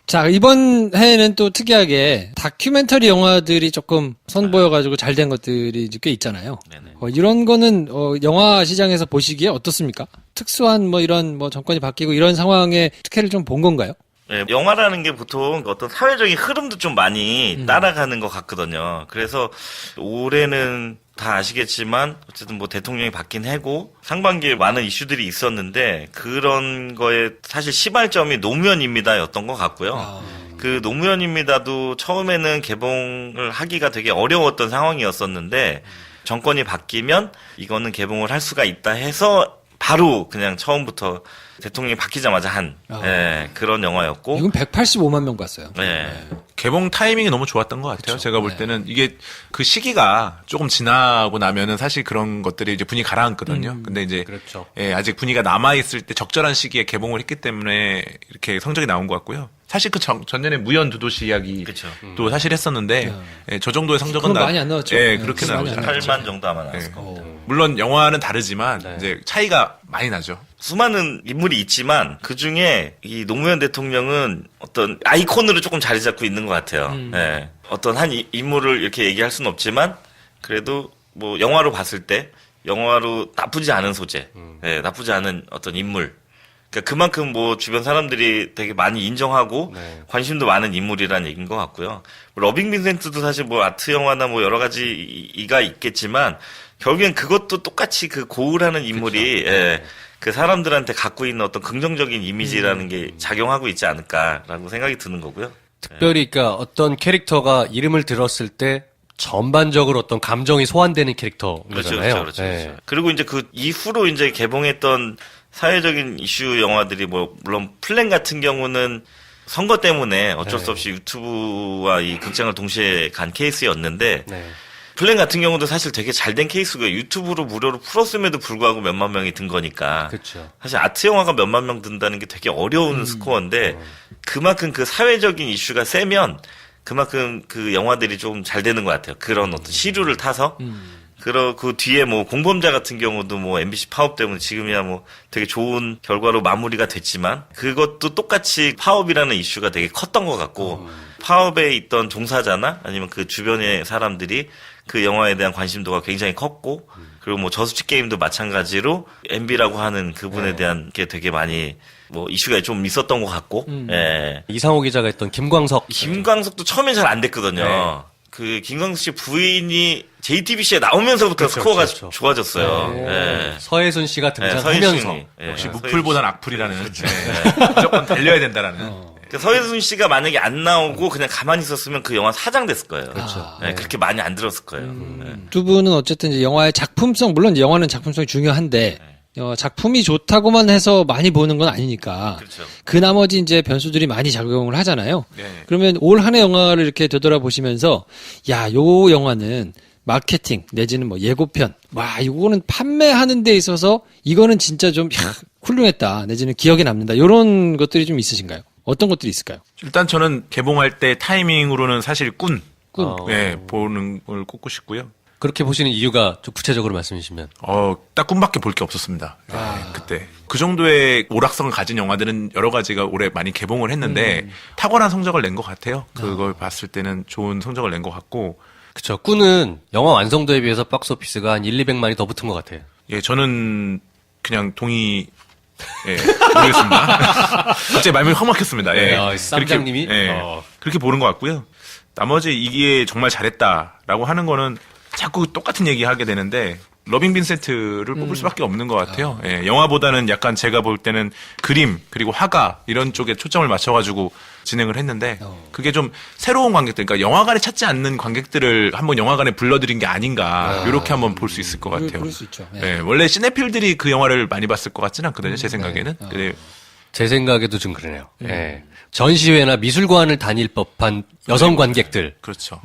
자, 이번 해에는 또 특이하게 다큐멘터리 영화들이 조금 선보여가지고 잘 된 것들이 이제 꽤 있잖아요. 네네. 이런 거는 영화 시장에서 보시기에 어떻습니까? 특수한 뭐 이런 뭐 정권이 바뀌고 이런 상황에 특혜를 좀 본 건가요? 네, 영화라는 게 보통 어떤 사회적인 흐름도 좀 많이 따라가는 것 같거든요. 그래서 올해는 다 아시겠지만 어쨌든 뭐 대통령이 바뀐 해고 상반기에 많은 이슈들이 있었는데 그런 거에 사실 시발점이 노무현입니다였던 것 같고요. 그 노무현입니다도 처음에는 개봉을 하기가 되게 어려웠던 상황이었었는데 정권이 바뀌면 이거는 개봉을 할 수가 있다 해서 바로 그냥 처음부터 대통령이 바뀌자마자 한 그런 영화였고 이건 185만 명 봤어요. 네. 개봉 타이밍이 너무 좋았던 것 같아요. 제가 볼 때는 이게 그 시기가 조금 지나고 나면은 사실 그런 것들이 이제 분위기 가라앉거든요. 근데 이제 그렇죠. 아직 분위기가 남아있을 때 적절한 시기에 개봉을 했기 때문에 이렇게 성적이 나온 것 같고요. 사실 그 전년에 무연 두도시 이야기 그쵸. 또 사실 했었는데 저 정도의 성적은 그건 많이 안 나왔죠. 그렇게 많이 나오지 안 않았죠. 8만 정도 아마 나왔을 겁니다. 물론 영화는 다르지만 이제 차이가 많이 나죠. 수많은 인물이 있지만 그 중에 이 노무현 대통령은 어떤 아이콘으로 조금 자리 잡고 있는 것 같아요. 예. 어떤 한 인물을 이렇게 얘기할 수는 없지만 그래도 뭐 영화로 봤을 때 영화로 나쁘지 않은 소재, 나쁘지 않은 어떤 인물. 그러니까 그만큼 뭐 주변 사람들이 되게 많이 인정하고 관심도 많은 인물이라는 얘기인 것 같고요. 러빙 빈센트도 사실 뭐 아트 영화나 뭐 여러 가지 이가 있겠지만 결국엔 그것도 똑같이 그 고울하는 인물이 그 사람들한테 갖고 있는 어떤 긍정적인 이미지라는 게 작용하고 있지 않을까라고 생각이 드는 거고요. 특별히 그러니까 어떤 캐릭터가 이름을 들었을 때 전반적으로 어떤 감정이 소환되는 캐릭터잖아요. 그렇죠. 그리고 이제 그 이후로 이제 개봉했던 사회적인 이슈 영화들이 뭐 물론 플랜 같은 경우는 선거 때문에 어쩔 수 없이 유튜브와 이 극장을 동시에 간 케이스였는데 플랜 같은 경우도 사실 되게 잘 된 케이스고요. 유튜브로 무료로 풀었음에도 불구하고 몇만 명이 든 거니까. 그렇죠. 사실 아트 영화가 몇만 명 든다는 게 되게 어려운 스코어인데 그만큼 그 사회적인 이슈가 세면 그만큼 그 영화들이 좀 잘 되는 것 같아요. 그런 어떤 시류를 타서. 그 뒤에 뭐 공범자 같은 경우도 뭐 MBC 파업 때문에 지금이야 뭐 되게 좋은 결과로 마무리가 됐지만 그것도 똑같이 파업이라는 이슈가 되게 컸던 것 같고 파업에 있던 종사자나 아니면 그 주변의 사람들이 그 영화에 대한 관심도가 굉장히 컸고 그리고 뭐 저수지 게임도 마찬가지로 MB라고 하는 그분에 대한 게 되게 많이 뭐 이슈가 좀 있었던 것 같고 이상호 기자가 했던 김광석도 처음엔 잘 안 됐거든요. 그 김광석 씨 부인이 JTBC에 나오면서부터 스코어가 좋아졌어요. 서혜순 씨가 등장하면서 서혜순이. 역시 무풀보단 악플이라는 무조건 달려야 된다라는. 그러니까 서혜순 씨가 만약에 안 나오고 그냥 가만히 있었으면 그 영화 사장됐을 거예요. 그렇게 많이 안 들었을 거예요. 두 분은 어쨌든 이제 영화의 작품성, 물론 영화는 작품성이 중요한데 작품이 좋다고만 해서 많이 보는 건 아니니까. 그렇죠. 그 나머지 이제 변수들이 많이 작용을 하잖아요. 네. 그러면 올 한 해 영화를 이렇게 되돌아보시면서 요 영화는 마케팅 내지는 뭐 예고편, 이거는 판매하는 데 있어서 이거는 진짜 좀 훌륭했다 내지는 기억에 남는다 이런 것들이 좀 있으신가요? 어떤 것들이 있을까요? 일단 저는 개봉할 때 타이밍으로는 사실 꾼. 꾼. 보는 걸 꼽고 싶고요. 그렇게 보시는 이유가 좀 구체적으로 말씀해 주시면. 딱 꿈밖에 볼 게 없었습니다. 그때. 그 정도의 오락성을 가진 영화들은 여러 가지가 올해 많이 개봉을 했는데 탁월한 성적을 낸 것 같아요. 그걸 봤을 때는 좋은 성적을 낸 것 같고. 그쵸. 꾼은 영화 완성도에 비해서 박스오피스가 한 1,200만이 더 붙은 것 같아요. 저는 그냥 모르겠습니다. 갑자기 말문이 확 막혔습니다. 쌈장님이? 그렇게 보는 것 같고요. 나머지 이게 정말 잘했다라고 하는 거는 자꾸 똑같은 얘기 하게 되는데, 러빙 빈센트를 뽑을 수밖에 없는 것 같아요. 예, 영화보다는 약간 제가 볼 때는 그림 그리고 화가 이런 쪽에 초점을 맞춰가지고 진행을 했는데 그게 좀 새로운 관객들, 그러니까 영화관에 찾지 않는 관객들을 한번 영화관에 불러들인 게 아닌가 이렇게 한번 볼 수 있을 것 같아요. 그럴 수 있죠. 예. 예, 원래 시네필들이 그 영화를 많이 봤을 것 같지는 않거든요. 제 생각에는. 근데 제 생각에도 좀 그러네요. 예. 전시회나 미술관을 다닐 법한 여성 관객들이 그렇죠.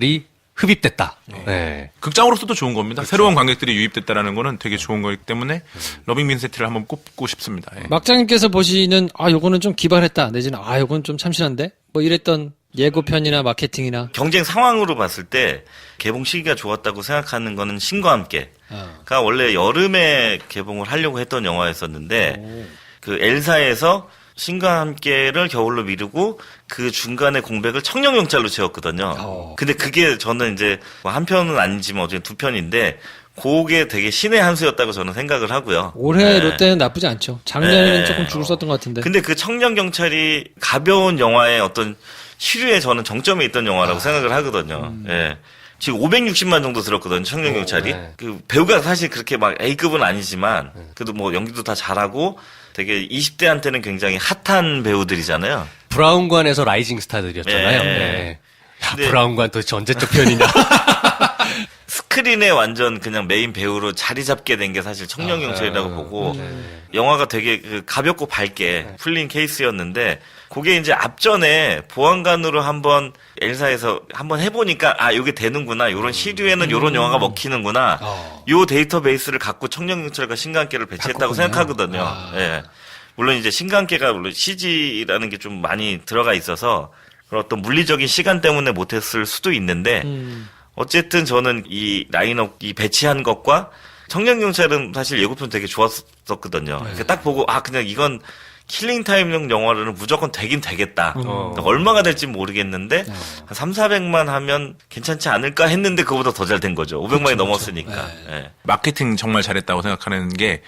흡입됐다. 예. 극장으로서도 좋은 겁니다. 새로운 관객들이 유입됐다라는 거는 되게 좋은 거기 때문에 러빙 빈센트를 한번 꼽고 싶습니다. 예. 막장님께서 보시는 요거는 좀 기발했다 내지는 요건 좀 참신한데 뭐 이랬던 예고편이나 마케팅이나 경쟁 상황으로 봤을 때 개봉 시기가 좋았다고 생각하는 거는 신과 함께가 원래 여름에 개봉을 하려고 했던 영화였었는데 그 엘사에서 신과 함께를 겨울로 미루고 그 중간에 공백을 청년경찰로 채웠거든요. 근데 그게 저는 이제 뭐 한 편은 아니지만 어쨌든 두 편인데 그게 되게 신의 한 수였다고 저는 생각을 하고요. 올해 네. 롯데는 나쁘지 않죠. 작년에는 네. 조금 줄을 썼던 것 같은데. 근데 그 청년경찰이 가벼운 영화의 어떤 시류에 저는 정점에 있던 영화라고 생각을 하거든요. 예. 지금 560만 정도 들었거든요, 청년경찰이. 네. 그 배우가 사실 그렇게 막 A급은 아니지만, 그래도 뭐 연기도 다 잘하고, 되게 20대한테는 굉장히 핫한 배우들이잖아요. 브라운관에서 라이징 스타들이었잖아요. 예. 예. 야, 근데- 브라운관 도대체 언제적 편이냐. 스크린에 완전 그냥 메인 배우로 자리 잡게 된 게 사실 청년경찰이라고 보고, 영화가 되게 그 가볍고 밝게 풀린 케이스였는데, 그게 이제 앞전에 보안관으로 한번 엘사에서 한번 해보니까 이게 되는구나, 요런 시류에는 요런 영화가 먹히는구나, 요 데이터베이스를 갖고 청년경찰과 신관계를 배치했다고 생각하거든요. 예. 물론 이제 신관계가 물론 CG라는 게 좀 많이 들어가 있어서 그런 어떤 물리적인 시간 때문에 못했을 수도 있는데 어쨌든 저는 이 라인업 이 배치한 것과 청년경찰은 사실 예고편 되게 좋았었거든요. 그러니까 딱 보고 그냥 이건 킬링타임용 영화로는 무조건 되긴 되겠다. 얼마가 될지 모르겠는데 한 3,400만 하면 괜찮지 않을까 했는데 그거보다 더 잘 된 거죠. 500만이 넘었으니까. 예. 마케팅 정말 잘했다고 생각하는 게,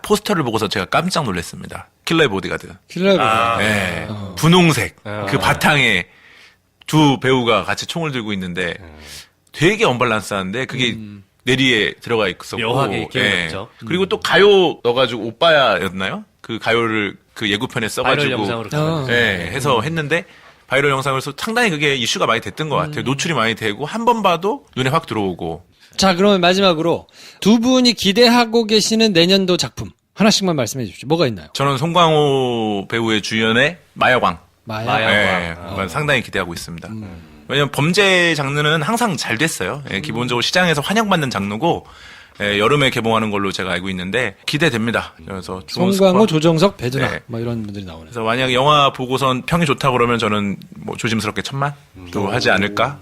포스터를 보고서 제가 깜짝 놀랐습니다. 킬러의 보디가드. 킬러를 예. 분홍색. 그 바탕에 두 배우가 같이 총을 들고 있는데 되게 언밸런스한데 그게 내리에 들어가 있었고. 묘하게 기억났죠. 그리고 또 가요 넣어가지고 오빠야였나요? 그 가요를 그 예고편에 바이럴 써가지고. 영상으로. 해서 했는데 바이럴 영상을 써 상당히 그게 이슈가 많이 됐던 것 같아요. 노출이 많이 되고 한 번 봐도 눈에 확 들어오고. 자, 그러면 마지막으로 두 분이 기대하고 계시는 내년도 작품 하나씩만 말씀해 주십시오. 뭐가 있나요? 저는 송강호 배우의 주연의 마야광. 마야광. 예, 상당히 기대하고 있습니다. 왜냐면 범죄 장르는 항상 잘 됐어요. 예, 기본적으로 시장에서 환영받는 장르고, 여름에 개봉하는 걸로 제가 알고 있는데 기대됩니다. 그래서 좋은 송강호, 스코어. 조정석, 배두나 네. 뭐 이런 분들이 나오네요. 그래서 만약에 영화 보고선 평이 좋다 그러면 저는 뭐 조심스럽게 1,000만 하지 않을까,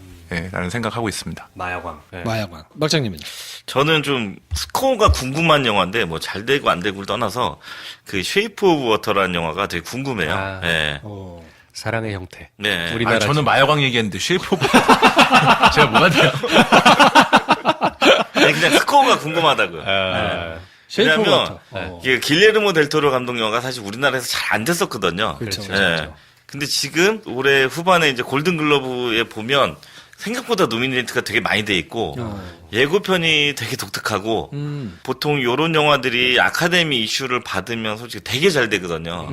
라는 생각하고 있습니다. 마야광. 예. 마야광. 막장님은요? 저는 좀 스코어가 궁금한 영화인데 뭐 잘 되고 안 되고를 떠나서 그 쉐이프 오브 워터라는 영화가 되게 궁금해요. 예. 사랑의 형태. 네. 우리나라 저는 마야광 얘기했는데 쉐이프 오브 제가 뭐가 돼요? 아니, 그냥 스코어가 궁금하다고요. 쉐이프 왜냐면 워터. 이게 길레르모 델토로 감독 영화가 사실 우리나라에서 잘 안 됐었거든요. 그렇죠. 예. 근데 지금 올해 후반에 이제 골든글러브에 보면 생각보다 노미네이트가 되게 많이 돼 있고 예고편이 되게 독특하고 보통 이런 영화들이 아카데미 이슈를 받으면 솔직히 되게 잘 되거든요.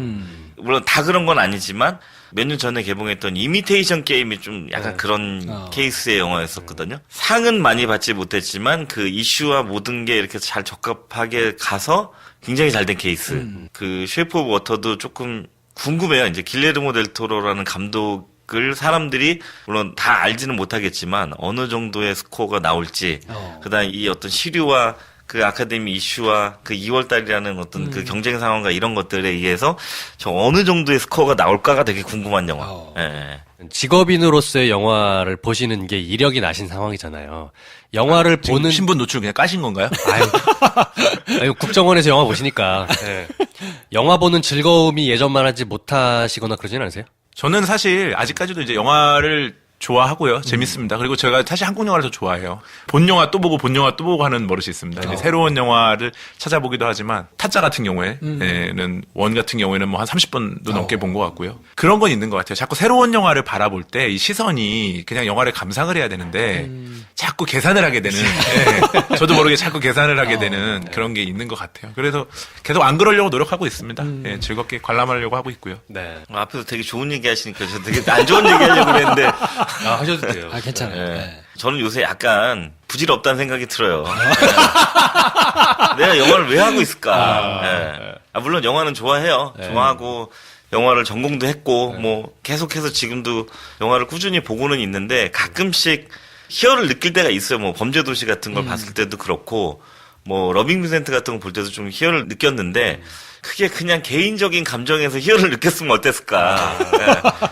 물론 다 그런 건 아니지만 몇 년 전에 개봉했던 이미테이션 게임이 좀 약간 그런 케이스의 영화였었거든요. 상은 많이 받지 못했지만 그 이슈와 모든 게 이렇게 잘 적합하게 가서 굉장히 잘 된 케이스. 그 쉐이프 오브 워터도 조금 궁금해요. 이제 길레르모 델 토로라는 감독을 사람들이 물론 다 알지는 못하겠지만 어느 정도의 스코어가 나올지, 그다음 이 어떤 시류와 그 아카데미 이슈와 그 2월 달이라는 어떤 그 경쟁 상황과 이런 것들에 의해서 저 어느 정도의 스코어가 나올까가 되게 궁금한 영화. 예. 직업인으로서의 영화를 보시는 게 이력이 나신 상황이잖아요. 영화를 보는 신분 노출 그냥 까신 건가요? 아유, 국정원에서 영화 보시니까. 예. 영화 보는 즐거움이 예전만 하지 못하시거나 그러진 않으세요? 저는 사실 아직까지도 이제 영화를 좋아하고요. 재밌습니다. 그리고 제가 사실 한국 영화를 더 좋아해요. 본 영화 또 보고 본 영화 또 보고 하는 버릇이 있습니다. 이제 새로운 영화를 찾아보기도 하지만 타짜 같은 경우에는 원 같은 경우에는 뭐 한 30번도 넘게 본 것 같고요. 그런 건 있는 것 같아요. 자꾸 새로운 영화를 바라볼 때 이 시선이 그냥 영화를 감상을 해야 되는데 자꾸 계산을 하게 되는 예, 저도 모르게 자꾸 계산을 하게 되는 그런 게 있는 것 같아요. 그래서 계속 안 그러려고 노력하고 있습니다. 예, 즐겁게 관람하려고 하고 있고요. 네. 앞에서 되게 좋은 얘기 하시니까 저 되게 안 좋은 얘기 하려고 그랬는데 아, 하셔도 돼요. 아, 괜찮아요. 예. 네. 저는 요새 약간 부질없다는 생각이 들어요. 내가 영화를 왜 하고 있을까? 예. 물론 영화는 좋아해요. 좋아하고 영화를 전공도 했고 뭐 계속해서 지금도 영화를 꾸준히 보고는 있는데 가끔씩 희열을 느낄 때가 있어요. 뭐 범죄도시 같은 걸 봤을 때도 그렇고 뭐 러빙 비센트 같은 거 볼 때도 좀 희열을 느꼈는데 그게 그냥 개인적인 감정에서 희열을 느꼈으면 어땠을까.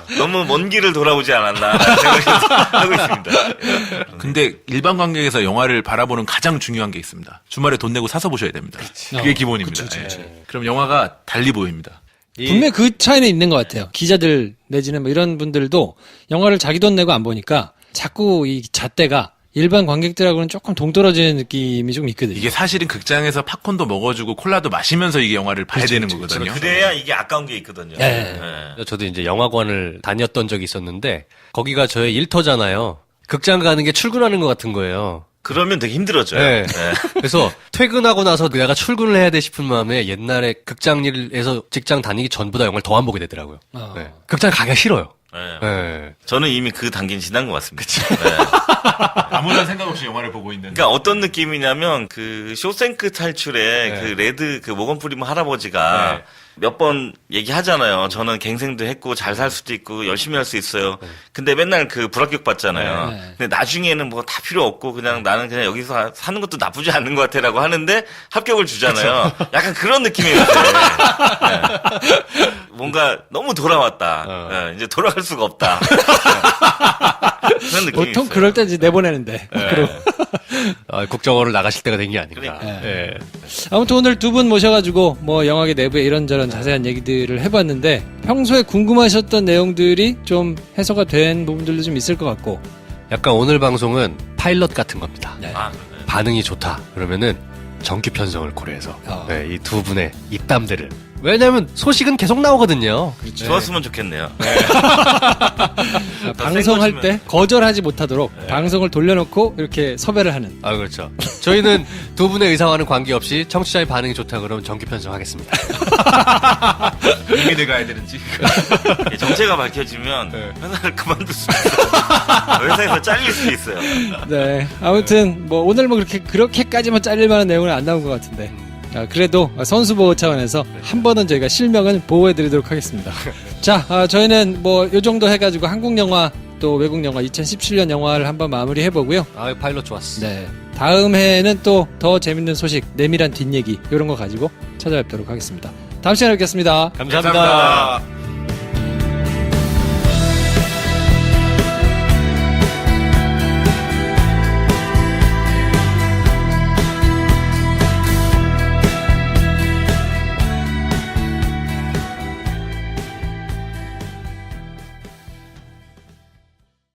예. 너무 먼 길을 돌아오지 않았나 생각을 하고 있습니다. 근데 일반 관객에서 영화를 바라보는 가장 중요한 게 있습니다. 주말에 돈 내고 사서 보셔야 됩니다. 그게 기본입니다. 예. 그럼 영화가 달리 보입니다. 분명히 그 차이는 있는 것 같아요. 기자들 내지는 뭐 이런 분들도 영화를 자기 돈 내고 안 보니까 자꾸 이 잣대가 일반 관객들하고는 조금 동떨어지는 느낌이 좀 있거든요. 이게 사실은 극장에서 팝콘도 먹어주고 콜라도 마시면서 이게 영화를 봐야 되는 거거든요. 그래야 이게 아까운 게 있거든요. 네. 예. 저도 이제 영화관을 다녔던 적이 있었는데 거기가 저의 일터잖아요. 극장 가는 게 출근하는 것 같은 거예요. 그러면 되게 힘들어져요. 네. 예. 그래서 퇴근하고 나서 내가 출근을 해야 돼 싶은 마음에 옛날에 극장 일에서 직장 다니기 전보다 영화를 더 안 보게 되더라고요. 네. 극장 가기가 싫어요. 예. 네. 저는 이미 그 단계는 지난 것 같습니다. 아무런 생각 없이 영화를 보고 있는. 그러니까 어떤 느낌이냐면 그 쇼생크 탈출에 그 레드 그 모건 프리먼 할아버지가 몇 번 얘기하잖아요. 저는 갱생도 했고 잘 살 수도 있고 열심히 할 수 있어요. 근데 맨날 그 불합격 받잖아요. 근데 나중에는 뭐 다 필요 없고 그냥 나는 그냥 여기서 사는 것도 나쁘지 않은 것 같아라고 하는데 합격을 주잖아요. 약간 그런 느낌이었어요. 네. 뭔가 너무 돌아왔다. 네, 이제 돌아갈 수가 없다. 그런 느낌이 보통 있어요. 그럴 때 이제 내보내는데. 그리고 국정원을 나가실 때가 된 게 아닌가. 그러니까. 네. 아무튼 오늘 두 분 모셔가지고 뭐 영화계 내부의 이런저런 자세한 얘기들을 해봤는데 평소에 궁금하셨던 내용들이 좀 해소가 된 부분들도 좀 있을 것 같고. 약간 오늘 방송은 파일럿 같은 겁니다. 아, 반응이 좋다. 그러면은 정규 편성을 고려해서 네, 이 두 분의 입담들을. 왜냐면 소식은 계속 나오거든요. 좋았으면 좋겠네요. 방송할 거지만. 때 거절하지 못하도록 방송을 돌려놓고 이렇게 섭외를 하는. 아, 그렇죠. 저희는 두 분의 의사와는 관계없이 청취자의 반응이 좋다 그러면 정규 편성하겠습니다. 이미 내가 해야 되는지. 정체가 밝혀지면 회사를 그만둘 수 있어요. 회사에서 잘릴 수 있어요. 네. 아무튼 뭐 오늘 뭐 그렇게까지만 잘릴 만한 내용은 안 나온 것 같은데. 그래도 선수 보호 차원에서 한 번은 저희가 실명은 보호해드리도록 하겠습니다. 자, 저희는 뭐 요 정도 해가지고 한국 영화 또 외국 영화 2017년 영화를 한번 마무리해보고요. 아, 파일럿 좋았어. 네. 다음 해에는 또 더 재밌는 소식, 내밀한 뒷얘기 이런 거 가지고 찾아뵙도록 하겠습니다. 다음 시간에 뵙겠습니다. 감사합니다.